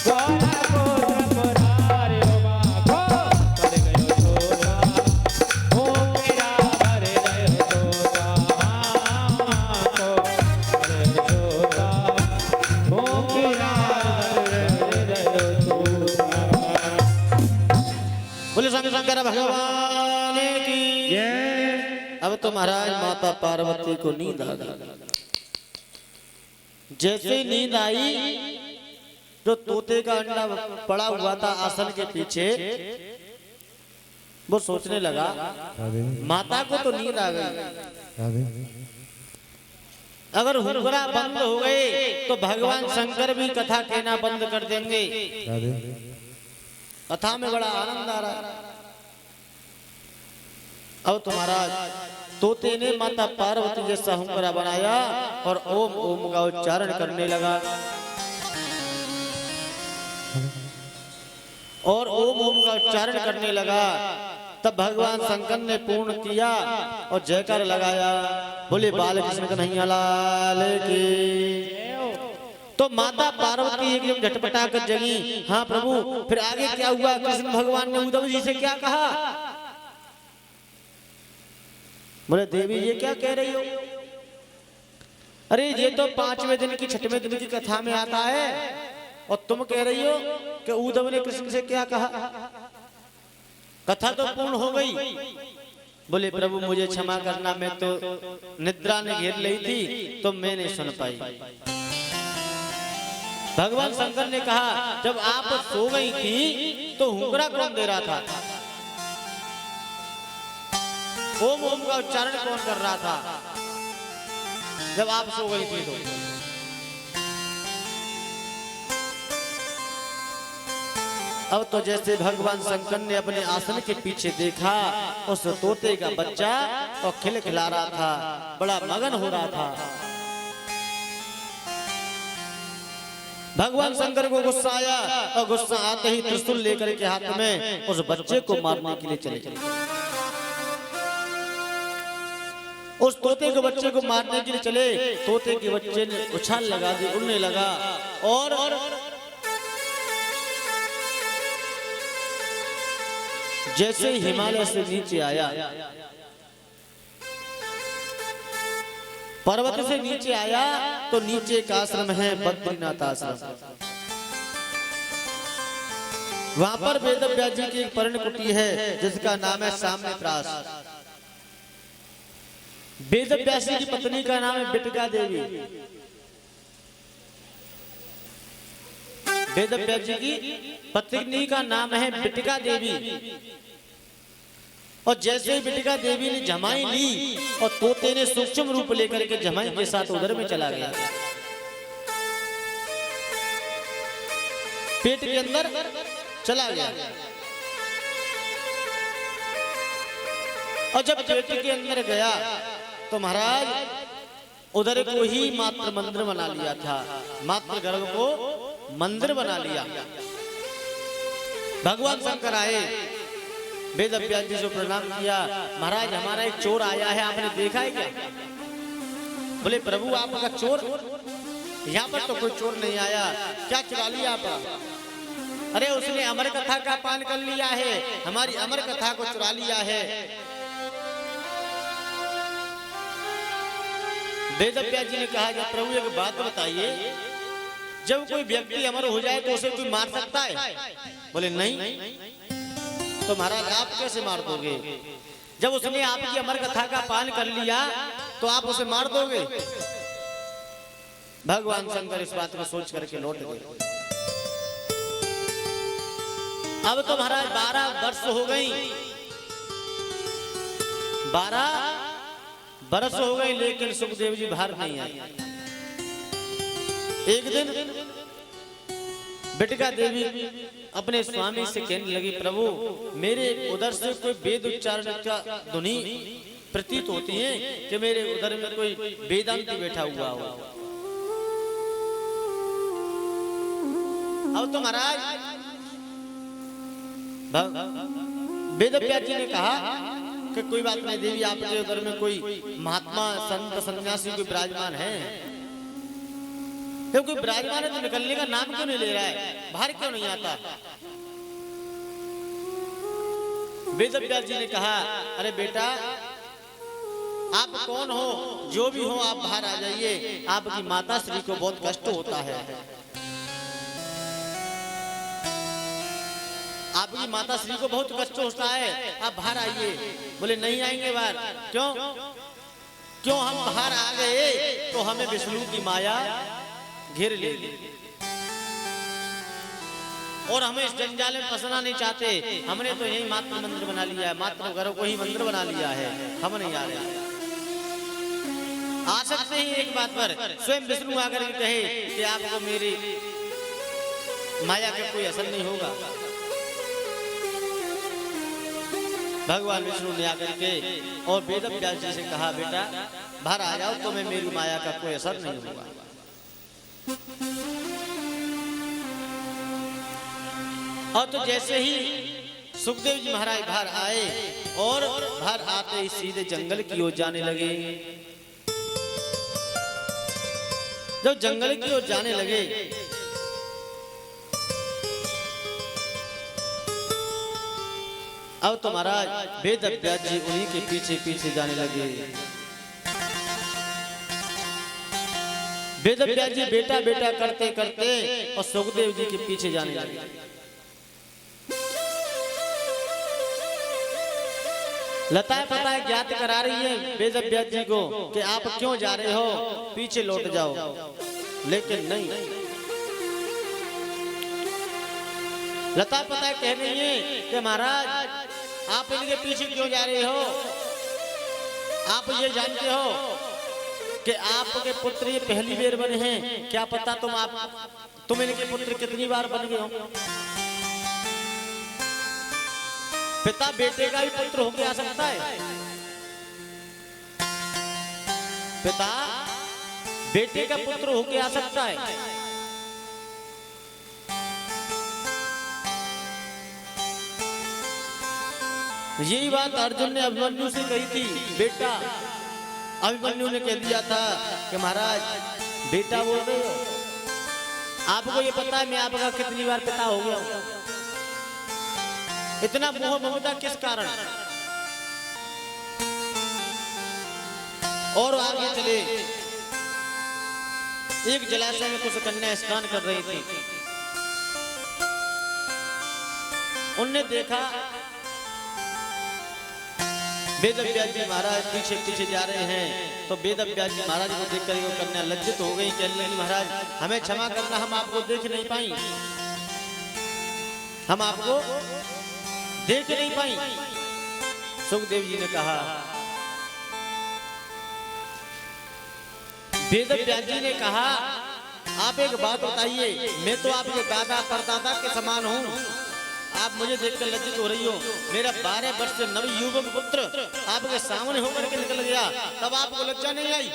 गोरा को मुरारे बाबा भर गयो सोता ओ मेरा भर गयो सोता को भर सोता ओ मेरा भर गयो सोता। बोले स्वामी शंकर भगवान की जय। अब तो महाराज माता पार्वती को नींद आ गई। जैसे नींद आई जो तोते का अंडा पड़ा हुआ था आसन के पीछे वो सोचने लगा माता को तो नींद आ गई, अगर हुरहुरा बंद हो गए तो भगवान शंकर भी कथा कहना बंद कर देंगे। कथा में बड़ा आनंद आ रहा है। अब तुम्हारा तोते ने माता पार्वती जैसा हुंकरा बनाया और ओम ओम का उच्चारण करने लगा और ओम ओम का उच्चारण करने लगा। तब भगवान शंकर ने पूर्ण किया और जयकार लगाया, बोले बाल कृष्ण कन्हैया लाल की। तो माता पार्वती एकदम झटपटा कर जगी। हाँ प्रभु, फिर आगे क्या हुआ? कृष्ण भगवान ने उद्धव जी से क्या कहा? बोले देवी ये क्या कह रही हो? अरे ये तो 5वें दिन की 6वें दिन की कथा में आता है और तुम कह रही हो कि उद्धव ने कृष्ण से क्या कहा? कथा तो पूर्ण हो गई। बोले प्रभु मुझे क्षमा करना, मैं तो निद्रा ने घेर ली थी तो मैं नहीं सुन पाई। भगवान शंकर ने कहा जब आप सो गई थी तो हुंकरा कौन दे रहा था? ओम ओम का उच्चारण कौन कर रहा था जब आप सो गई थी? तो अब तो जैसे भगवान शंकर ने अपने आसन के पीछे देखा, उस तोते का बच्चा और खिलखिला रहा था, बड़ा मगन हो रहा था। भगवान शंकर को गुस्सा आया और गुस्सा आते ही त्रिशूल लेकर के हाथ में उस बच्चे को मारने के लिए चले। उस तोते के बच्चे को मारने के लिए चले। तोते के बच्चे ने उछाल लगा दी, उड़ने लगा और जैसे हिमालय से नीचे आया, पर्वत से नीचे आया तो नीचे का आश्रम है बद्रीनाथ आश्रम। वहां पर वेदव्यास जी की एक पर्ण कुटी है जिसका नाम है साम्य प्रास। वेदव्यास जी की पत्नी का नाम है बिटका देवी। वेदव्यास जी की पत्नी का नाम है बिटका देवी। और जैसे ही बिटिका देवी ने जमाई ली और तोते ने सूक्ष्म रूप लेकर के जमाई के साथ उधर में चला गया। पेट के अंदर चला गया। और जब पेट के अंदर गया तो महाराज उधर को ही मात्र मंदिर बना लिया था, मात्र गर्भ को मंदिर बना लिया। भगवान शंकर आए, वेद व्यास जी को प्रणाम किया। महाराज हमारा एक चोर आया है, आपने देखा है क्या? बोले प्रभु आपका चोर? यहाँ पर तो कोई चोर नहीं आया, क्या चुरा लिया आप? अरे उसने अमर कथा का पान कर लिया है, हमारी अमर कथा को चुरा लिया है। वेद व्यास जी ने कहा कि प्रभु एक बात बताइए, जब कोई व्यक्ति अमर हो जाए तो उसे कोई मार सकता है? बोले नहीं। तो महाराज आप कैसे मार दोगे? जब उसने आपकी अमर कथा का पान कर लिया तो आप उसे मार दोगे? भगवान शंकर इस बात को सोच करके लौट गए। अब तो महाराज 12 वर्ष हो गई, 12 बरस हो गई, लेकिन सुखदेव जी बाहर नहीं आए। एक दिन बिटिका देवी अपने स्वामी से कहने लगी, प्रभु मेरे उधर से कोई वेद उच्चारण का ध्वनि प्रतीत होती है कि मेरे उधर में कोई वेदांती बैठा हुआ हो। अब तो महाराज वेद व्यास जी ने कहा कि कोई बात नहीं देवी, आपके उधर में कोई महात्मा संत सन्यासी कोई विराजमान है? कोई विराजमान है तो निकलने का नाम क्यों नहीं ले रहा है, बाहर क्यों नहीं आता? वेद व्यास जी ने कहा, अरे बेटा आप कौन हो? जो भी हो आप बाहर आ जाइए, आपकी माता श्री को बहुत कष्ट होता है। आपकी माता श्री को बहुत कष्ट होता है, आप बाहर आइए। बोले नहीं आएंगे बाहर। क्यों? क्यों हम बाहर आ गए तो हमें विष्णु की माया घेर लेगी और हमें इस जंजाल में फंसना नहीं चाहते। हमने तो यही मात्र मंदिर बना लिया है, मात्र घरों को ही मंदिर बना लिया है, हम नहीं आ रहे। आ सकते ही एक बात पर स्वयं विष्णु आकर के कहे कि आपको मेरी माया का कोई असर नहीं होगा। भगवान विष्णु ने आकर के और वेद व्यास जी से कहा, बेटा बाहर आ जाओ, तुम्हें मेरी माया का कोई असर नहीं होगा। और तो जैसे ही सुखदेव जी महाराज बाहर आए और बाहर आते ही सीधे जंगल की ओर जाने लगे। जब जंगल की ओर जाने लगे अब तो महाराज वेद व्यास जी उन्हीं के पीछे पीछे जाने लगे। वेद व्यास जी बेटा बेटा करते करते और सुखदेव जी के पीछे जाने लगे। लताएं पताएं ज्ञात करा रही है वेद व्यास जी को कि आप क्यों जा रहे हो, पीछे लौट जाओ, लेकिन नहीं। लता पताएं कह रही है कि महाराज आप इनके पीछे क्यों जा रहे हो? आप ये जानते हो कि आपके पुत्र ये पहली बार बने हैं, क्या पता तुम इनके पुत्र कितनी बार बन गए हो? पिता बेटे का भी पुत्र होके आ सकता है, पिता बेटे का पुत्र होके आ सकता है। यही बात अर्जुन ने अभिमन्यु से कही थी। बेटा अभिमन्यु ने कह दिया था कि महाराज बेटा बोल रहे हो, आपको ये पता है मैं आपका कितनी बार पिता हो गया हूं? इतना मोह ममता किस कारण? और आगे चले, एक जलाशय में कुछ कन्या स्नान कर रही थी। उनने देखा वेद व्यास जी महाराज पीछे पीछे जा रहे हैं, तो वेद व्यास जी महाराज को देखकर वो कन्या लज्जित हो गई। कहने लगी, महाराज हमें क्षमा करना, हम आपको देख नहीं पाई, हम आपको देख नहीं पाई। सुखदेव जी ने कहा, वेद व्यास जी ने कहा, आप एक बात बताइए, मैं तो आपके दादा परदादा के समान हूं, आप मुझे देखकर लज्जित हो रही हो। मेरा 12 वर्ष से नव युवक पुत्र आपके सामने होकर के निकल गया, तब आपको लज्जा नहीं आई?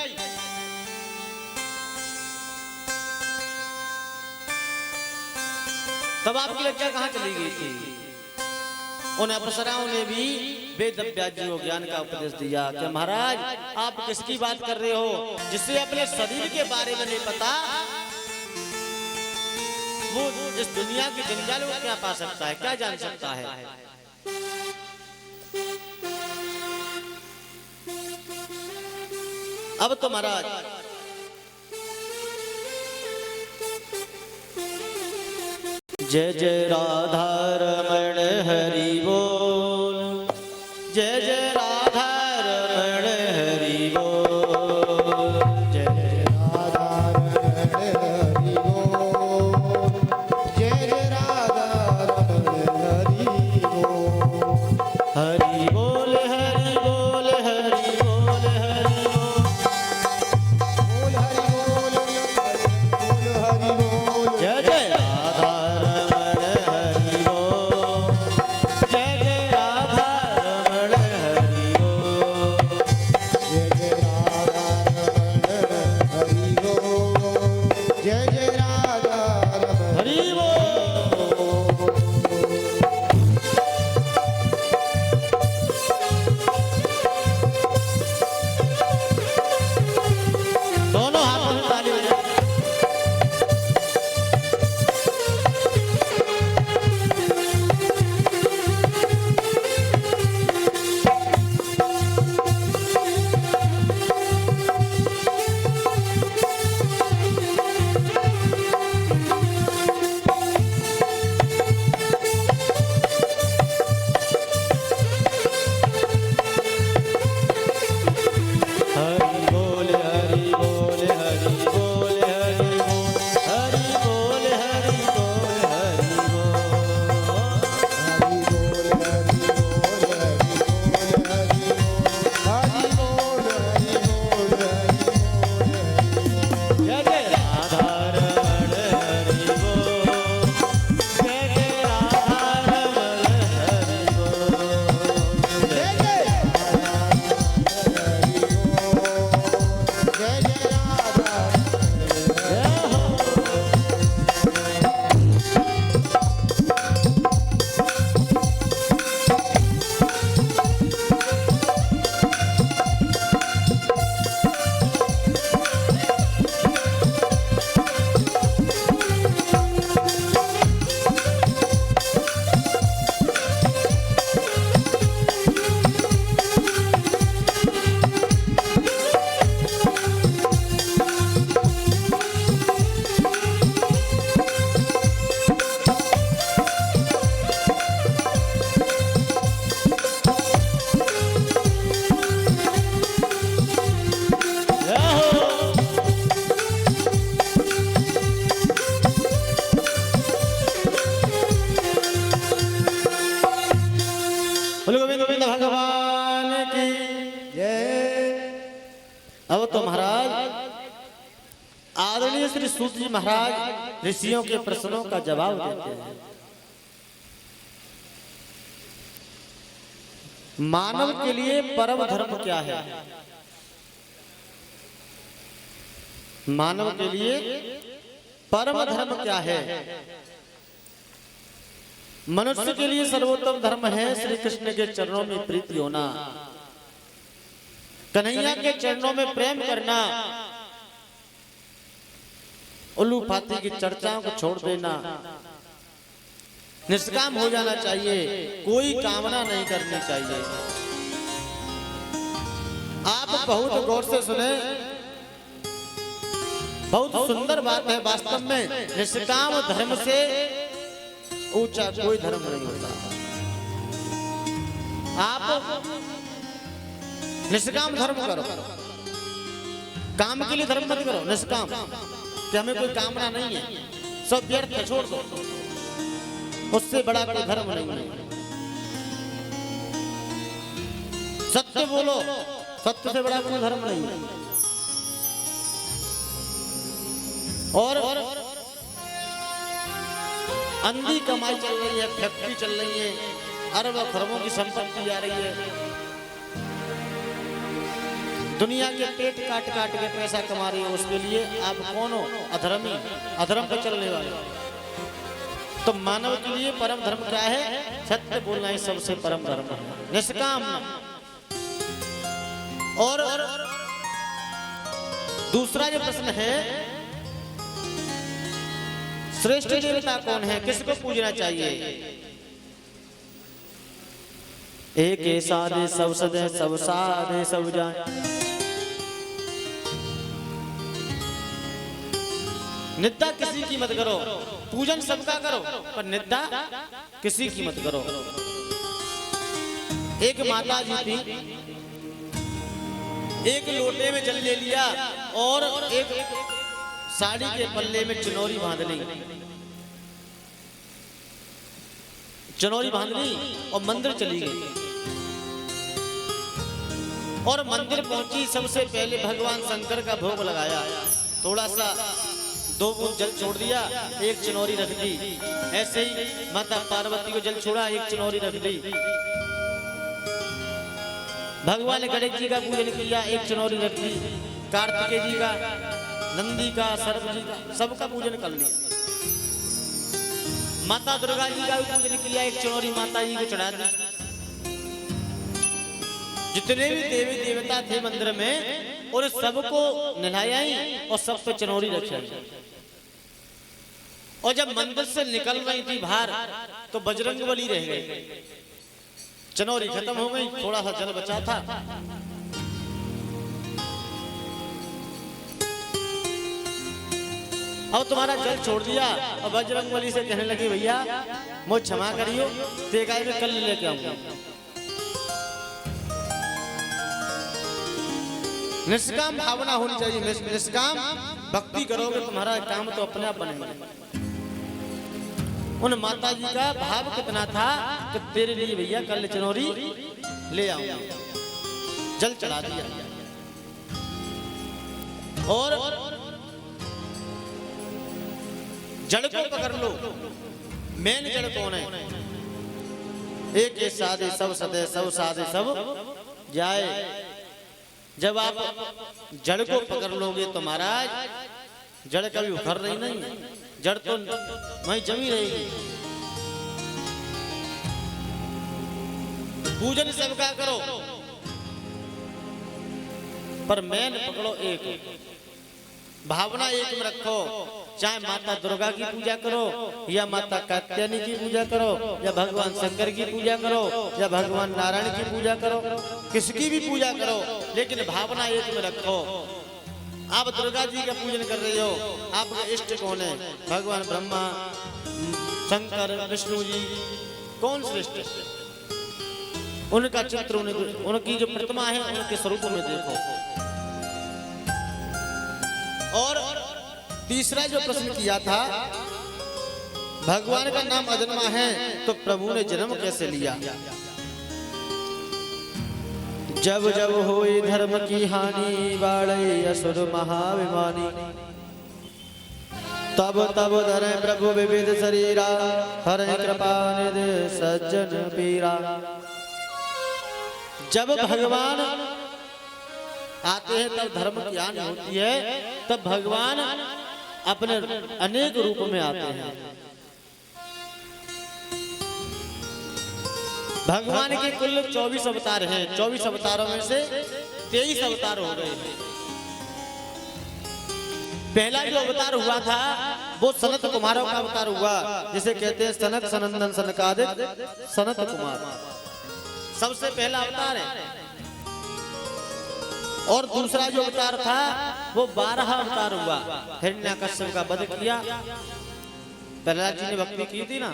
तब आपकी लज्जा कहां चली गई थी? उन अप्सराओं ने भी वेद व्यास जी को ज्ञान का उपदेश दिया कि महाराज आप किसकी बात कर रहे हो? जिससे अपने शरीर के बारे में नहीं पता, वो इस दुनिया की जंजाल को क्या पा सकता है, क्या जान सकता है? अब तो महाराज जय जय राधा रमण हरि बोल, जय जय राधा रमण हरि बोल, जय जय राधा रमण हरि बोल, जय जय राधा रमण हरि बोल, हरि बोल हरि बोल हरि बोल हरि बोल हरि बोल, बोल हरि बोल, जय जय राधा रमण हरि बोल, जय जय राधा रमण हरि बोल, जय जय राधा रमण हरि बोल, जय जय राधा रमण हरि बोल। दोनों हाथों में ताली बजाओ। हरि बोल हरि बोल हरि बोल हरि बोल, हरि बोल हरि बोल हरि बोल, हरि बोल हरि बोल हरि बोल, हरि बोल हरि बोल हरि बोल, जय जय राधा रमण हरि बोल, जय जय राधा रमण हरि बोल, जय जय जय जय राधा जय हो। जय हो। बोलो गोविंद गोविंद भगवान की। जय। अब तो महाराज आदरणीय श्री सूत जी महाराज ऋषियों के प्रश्नों का जवाब देते हैं। मानव के लिए परम धर्म क्या है? मानव के लिए परम धर्म क्या है? मनुष्य के लिए सर्वोत्तम धर्म है श्री कृष्ण के चरणों में प्रीति होना, कन्हैया के चरणों में प्रेम करना, उल्लू फाती की चर्चाओं को छोड़ देना, निष्काम हो जाना चाहिए, कोई कामना नहीं करनी चाहिए। आप बहुत गौर से सुने, बहुत सुंदर बात है। वास्तव में निष्काम धर्म से ऊंचा कोई धर्म नहीं होता। आप निष्काम धर्म करो, काम के लिए धर्म मत करो। निष्काम कि हमें कोई कामना नहीं है, सब व्यर्थ है, छोड़ दो, उससे बड़ा कोई धर्म नहीं है। सत्य बोलो, सत्य से बड़ा कोई धर्म नहीं है। और अंधी कमाई चल रही है, फैक्ट्री चल रही है, अरबों खरबों की संपत्ति आ रही है, दुनिया के पेट काट काट के पैसा कमा रही है, उसके लिए आप कौन हो? अधर्मी, अधर्म पर चलने वाले। तो मानव के लिए परम धर्म क्या है? सत्य बोलना ही सबसे परम धर्म है, निष्काम। और दूसरा जो प्रश्न है, श्रेष्ठ देवता कौन है, किसको पूजना चाहिए? एक साधे सब सदे सब साधे सब जाए। निंदा किसी की मत करो, पूजन सबका करो, पर निंदा किसी की मत करो। एक माता जी थी, एक लोटे में जल ले लिया और एक साड़ी के पल्ले में चनौरी बांध ली, चनौरी बांध ली और मंदिर चली गई। और मंदिर पहुंची, सबसे पहले भगवान शंकर का भोग लगाया, थोड़ा सा 2 बूंद जल छोड़ दिया, एक चनौरी रख दी। ऐसे ही माता पार्वती को जल छोड़ा, एक चनौरी रख दी। भगवान ने गणेश जी का पूजन किया, एक चनौरी रख दी। कार्तिकेय जी का, नंदी का, सर्प जी का, सबका पूजन कर लिया। माता दुर्गा जी का भी पूजन किया, एक चनौरी माता जी को चढ़ा दी। जितने भी देवी देवता थे मंदिर में, और सबको नहलाया और सब पे चनौरी रखी। और जब मंदिर से निकल रही थी बाहर, तो बजरंगबली रह गई, चनौरी खत्म हो गई, थोड़ा सा जल बचा था। अब तुम्हारा जल छोड़ दिया, और बजरंगबली से कहने लगी, भैया मुझे क्षमा करियो, तेगाई में कल लेके आऊंगा। निष्काम भावना होनी चाहिए, निष्काम भक्ति करोगे तुम्हारा काम तो अपने आप बनेगा। उन माता जी का भाव कितना था कि तेरे लिए भैया कल चनौरी ले आऊंगा, जल चढ़ा दिया। और जड़ को पकड़ लो, मेन जड़ कौन है? एक साधे सब सदे सब साधे सब जाए। जब आप जड़ को पकड़ लोगे तो महाराज जड़ कभी उखड़ रही नहीं है, जड़ तो वहीं जमी रहेगी। पूजन सबका करो, पर मैन पकड़ो एक, भावना एक में रखो। चाहे माता दुर्गा की पूजा करो, या माता कात्यायनी की पूजा करो, या भगवान शंकर की पूजा करो, या भगवान नारायण की पूजा करो, किसकी भी पूजा करो, लेकिन भावना एक में रखो। आप दुर्गा जी का पूजन कर रहे हो, आपका इष्ट कौन है? भगवान ब्रह्मा, शंकर, विष्णु जी, कौन श्रेष्ठ? उनका चित्र, उनकी जो प्रतिमा है, उनके स्वरूप में देखो। और तीसरा जो प्रश्न किया था, भगवान का नाम अजन्मा है, तो प्रभु ने जन्म कैसे लिया? जब जब होई धर्म की हानि, बाढ़े असुर महाभिमानी, तब तब धरे प्रभु विविध शरीरा, हरे कृपा निधि सज्जन पीरा। जब भगवान आते हैं तब धर्म की हानि होती है, तब भगवान अपने अनेक रूप में आते हैं। भगवान के कुल 24 अवतार हैं, 24 अवतारों में से 23 अवतार हो गए हैं। पहला जो अवतार हुआ था वो सनत कुमारों का अवतार हुआ, जिसे कहते हैं सनक सनंदन सनकादिक सनत कुमार, सबसे पहला अवतार है। और दूसरा जो अवतार था वो 12 अवतार हुआ। हिरण्यकश्यप का वध किया, प्रहलाद जी ने भक्ति की थी ना,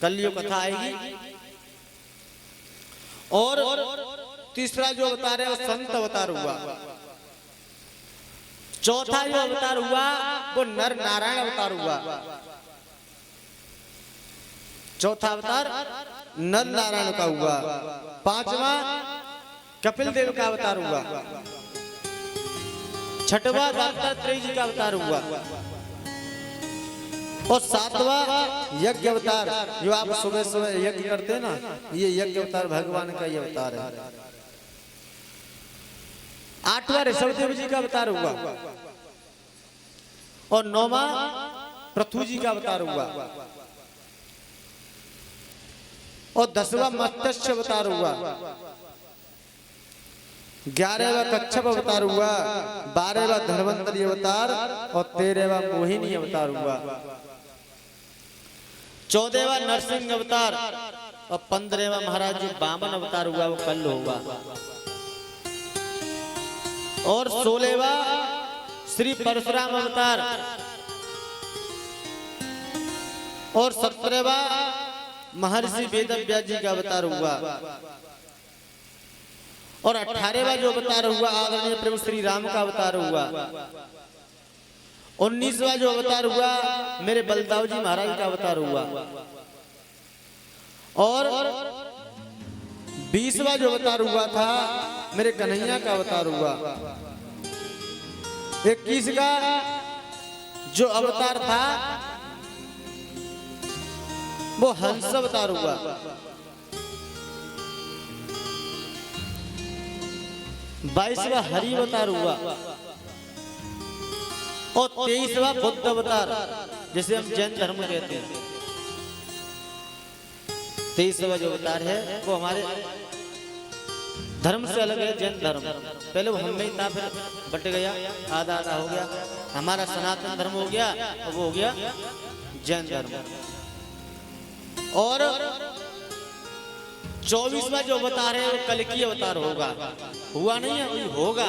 कलयुग कथा आएगी। और तीसरा जो अवतार है वो संत अवतार हुआ। चौथा जो अवतार हुआ वो नर नारायण अवतार हुआ। चौथा अवतार नर नारायण का हुआ। पांचवा कपिल देव का अवतार हुआ। छठवां दत्तात्रेय जी का अवतार हुआ। और सातवां यज्ञ अवतार, जो आप सुबह सुबह यज्ञ करते हैं ना, ये यज्ञ अवतार भगवान का ये अवतार है। आठवां ऋषभदेव जी का अवतार हुआ और नौवां पृथु जी का अवतार हुआ और 10वां मत्स्य अवतार हुआ, 11वां कच्छप अवतार हुआ, 12वां धन्वंतरी अवतार और 13वां मोहिनी अवतार हुआ, 14वां नरसिंह अवतार और 15वां महाराज जो वामन अवतार हुआ वो कल होगा, और 16वां श्री परशुराम अवतार और 17वां महर्षि वेदव्यास जी का अवतार हुआ और 18वां जो अवतार हुआ आदरणीय प्रभु श्री राम का अवतार हुआ, 19वां जो अवतार हुआ मेरे बलदाऊ जी महाराज का अवतार हुआ और 20वां जो अवतार हुआ था मेरे कन्हैया का अवतार हुआ, 21 का जो अवतार था वो हंस अवतार हुआ, 22वां हरि अवतार हुआ और 23वां बुद्ध अवतार, जिसे हम जैन धर्म कहते हैं। 23वां जो अवतार है वो हमारे धर्म से अलग है, जैन धर्म। पहले वो हम में ही था, फिर बट गया, आधा आधा हो गया, हमारा सनातन धर्म हो गया और वो हो गया जैन धर्म। और 24वां जो अवतार है वो कल्कि अवतार होगा, हुआ नहीं है, वही होगा।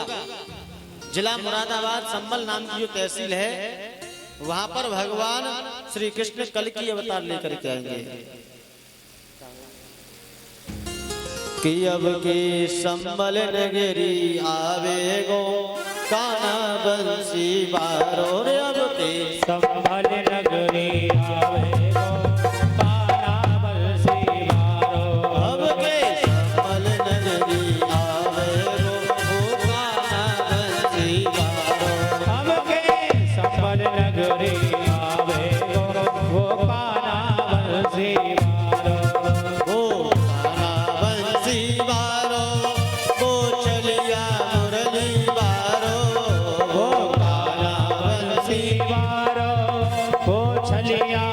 जिला मुरादाबाद संबल नाम की जो तहसील है वहां पर भगवान श्री कृष्ण कल्कि अवतार लेकर के आएंगे कि अब की संबल नगरी आवे गो काना बंसी बारो रे, अब के संभल नगरी आवे गो काना बंसी बारो, अब के संबल नगरी आवे गो काना बंसी बारो, अब के संभल नगरी आवे गो वो काना बंसी बारो, वो काना बंसी बारो, वो चलिया मुरली बारो, वो काना बंसी बारो वो छलिया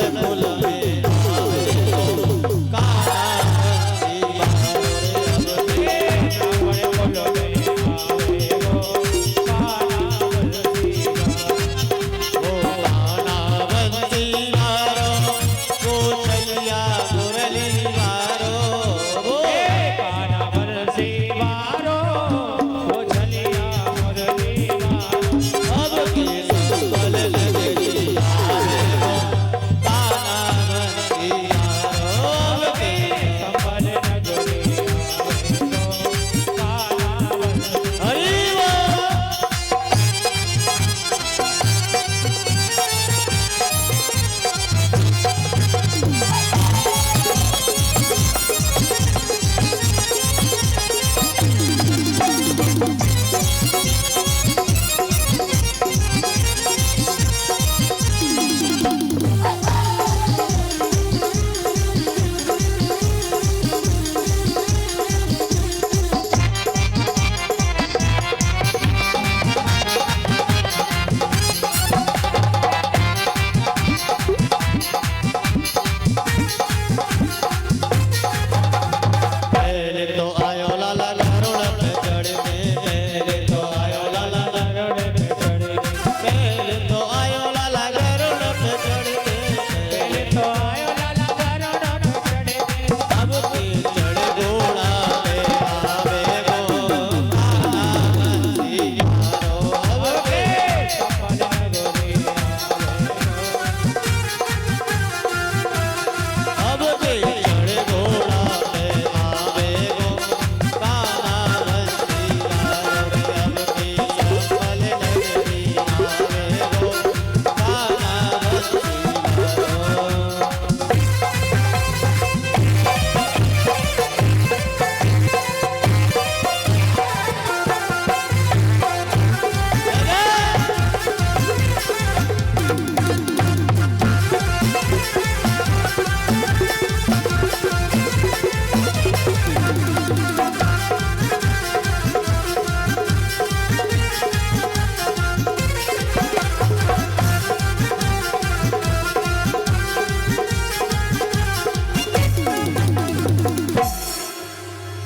फूल में आवे गो काना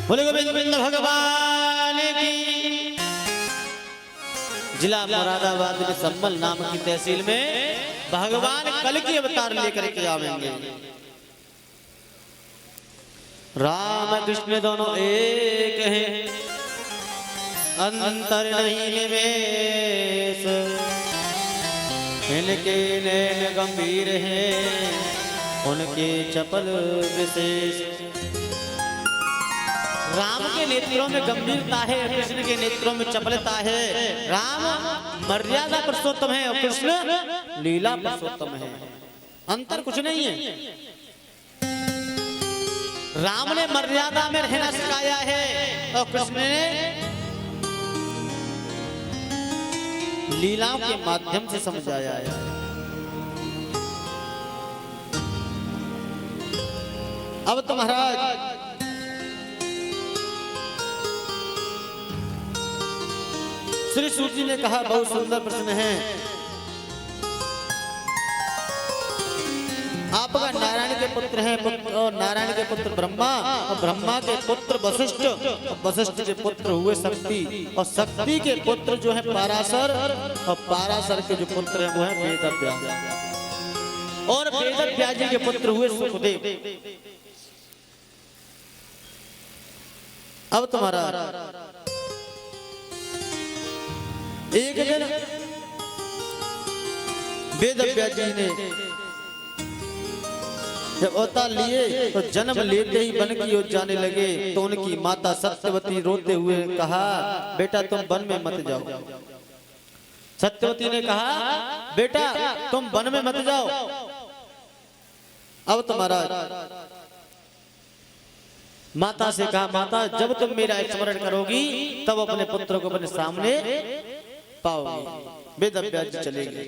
बोले गोविंद भगवान की। जिला मुरादाबाद में संबल नाम की तहसील में भगवान कल की अवतार लेकर के आवेंगे। राम कृष्ण दोनों एक हैं, अंतर नहीं निवेश, इनके नैन गंभीर हैं, उनके चपल विशेष। राम के नेत्रों में गंभीरता है, कृष्ण के नेत्रों में चपलता है। राम मर्यादा पुरुषोत्तम है और कृष्ण लीला पुरुषोत्तम है, अंतर कुछ नहीं है। राम ने मर्यादा में रहना सिखाया है और कृष्ण ने लीलाओं के माध्यम से समझाया है। अब तो महाराज श्री सूत जी ने कहा, बहुत सुंदर प्रश्न है आपका। नारायण के पुत्र हैं और नारायण के पुत्र ब्रह्मा और ब्रह्मा के पुत्र वशिष्ठ, वशिष्ठ के पुत्र हुए शक्ति और शक्ति के पुत्र जो है पाराशर और पाराशर के जो पुत्र हैं वो है वेदव्यास और वेदव्यास जी के पुत्र हुए सुखदेव। अब तुम्हारा एक दिन वेदव्यास जी ने जब अवतार लिए तो जन्म लेते ही वन की ओर जाने लगे तो उनकी माता सत्यवती रोते हुए कहा, बेटा तुम वन में मत जाओ। सत्यवती ने कहा, बेटा तुम वन में मत जाओ। अब तुम्हारा माता से कहा, माता जब तुम मेरा स्मरण करोगी तब अपने पुत्र को अपने सामने पाओगे। वेदव्यास जी चले गए।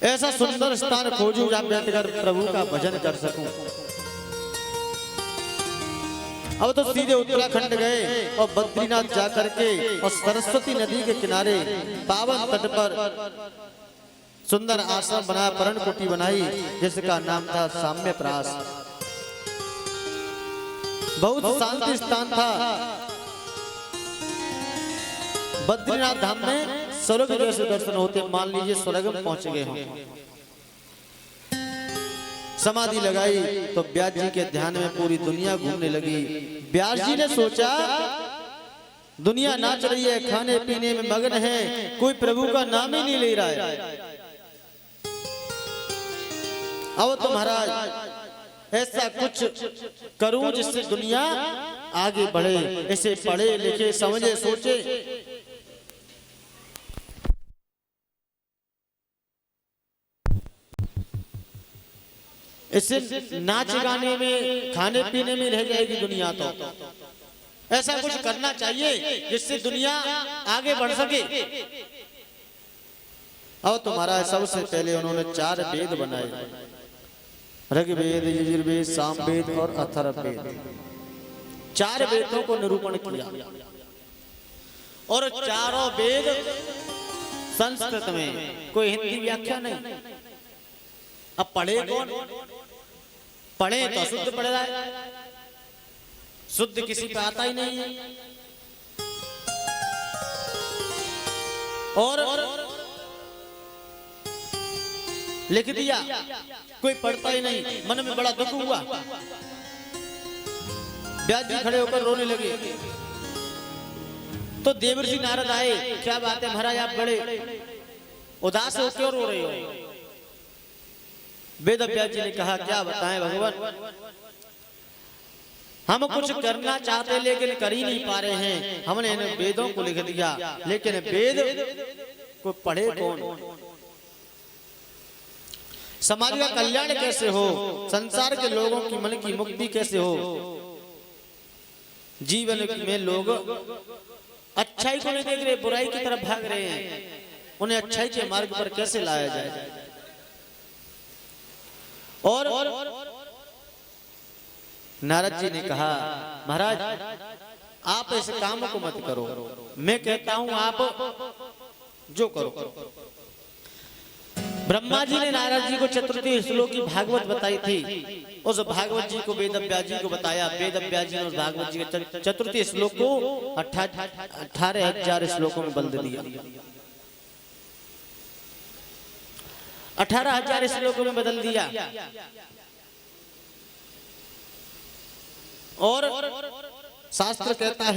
ऐसा सुंदर स्थान खोजूं जहां बैठकर प्रभु का भजन कर सकूं। अब तो सीधे उत्तराखंड गए और बद्रीनाथ जाकर के और सरस्वती नदी के किनारे पावन तट पर सुंदर आश्रम बनाया, परण कुटी बनाई जिसका नाम था साम्य प्रास। बहुत शांति स्थान था। बद्रीनाथ धाम में स्वर्ग जैसे दर्शन होते, मान लीजिए स्वर्ग में पहुंच गए हों। समाधि लगाई तो व्यास जी के ध्यान में पूरी दुनिया घूमने लगी। व्यास जी ने सोचा दुनिया नाच रही है, खाने पीने में मगन है, कोई प्रभु का नाम ही नहीं ले रहा है। अब तो महाराज ऐसा कुछ करूं जिससे दुनिया आगे बढ़े, ऐसे पढ़े लिखे समझे सोचे। इससे नाच गाने में खाने पीने में रह जाएगी दुनिया। तो ऐसा कुछ करना चाहिए जिससे दुनिया आगे बढ़ सके। और तुम्हारा सबसे पहले उन्होंने 4 वेद बनाए, ऋग्वेद, यजुर्वेद, सामवेद और अथर्ववेद। 4 वेदों को निरूपण किया और चारों वेद संस्कृत में, कोई हिंदी व्याख्या नहीं। अब पढ़े कौन? पढ़े तो शुद्ध पढ़ रहा है, शुद्ध किसी पे आता ही नहीं है। और लिख दिया, कोई पढ़ता ही नहीं। मन में बड़ा दुख हुआ। व्यास जी खड़े होकर रोने लगे तो देवर्षि नारद आए। क्या बात है महाराज, आप बड़े उदास हो, क्यों रो रहे हो? वेद व्यास जी ने कहा, क्या बताएं भगवान, हम कुछ करना चाहते लेकिन कर ही नहीं पा रहे हैं। हमने इन वेदों को लिख दिया, लेकिन वेद को पढ़े कौन? समाज का कल्याण कैसे हो, संसार के लोगों की मन की मुक्ति कैसे हो, जीवन में लोग अच्छाई को नहीं देख रहे, बुराई की तरफ भाग रहे हैं। उन्हें अच्छाई के मार्ग पर कैसे लाया जाए? और नारद जी ने कहा, महाराज आप इस काम को मत करो, मैं कहता हूं आप जो करो। ब्रह्मा जी ने नारद जी को चतुर्थी श्लोक की भागवत बताई थी। उस भागवत जी को वेद व्यास जी को बताया। वेद व्यास जी ने उस भागवत जी के चतुर्थी श्लोक को 18,000 श्लोकों में बदल दिया। 18,000 श्लोकों में बदल दिया। और शास्त्र कहता है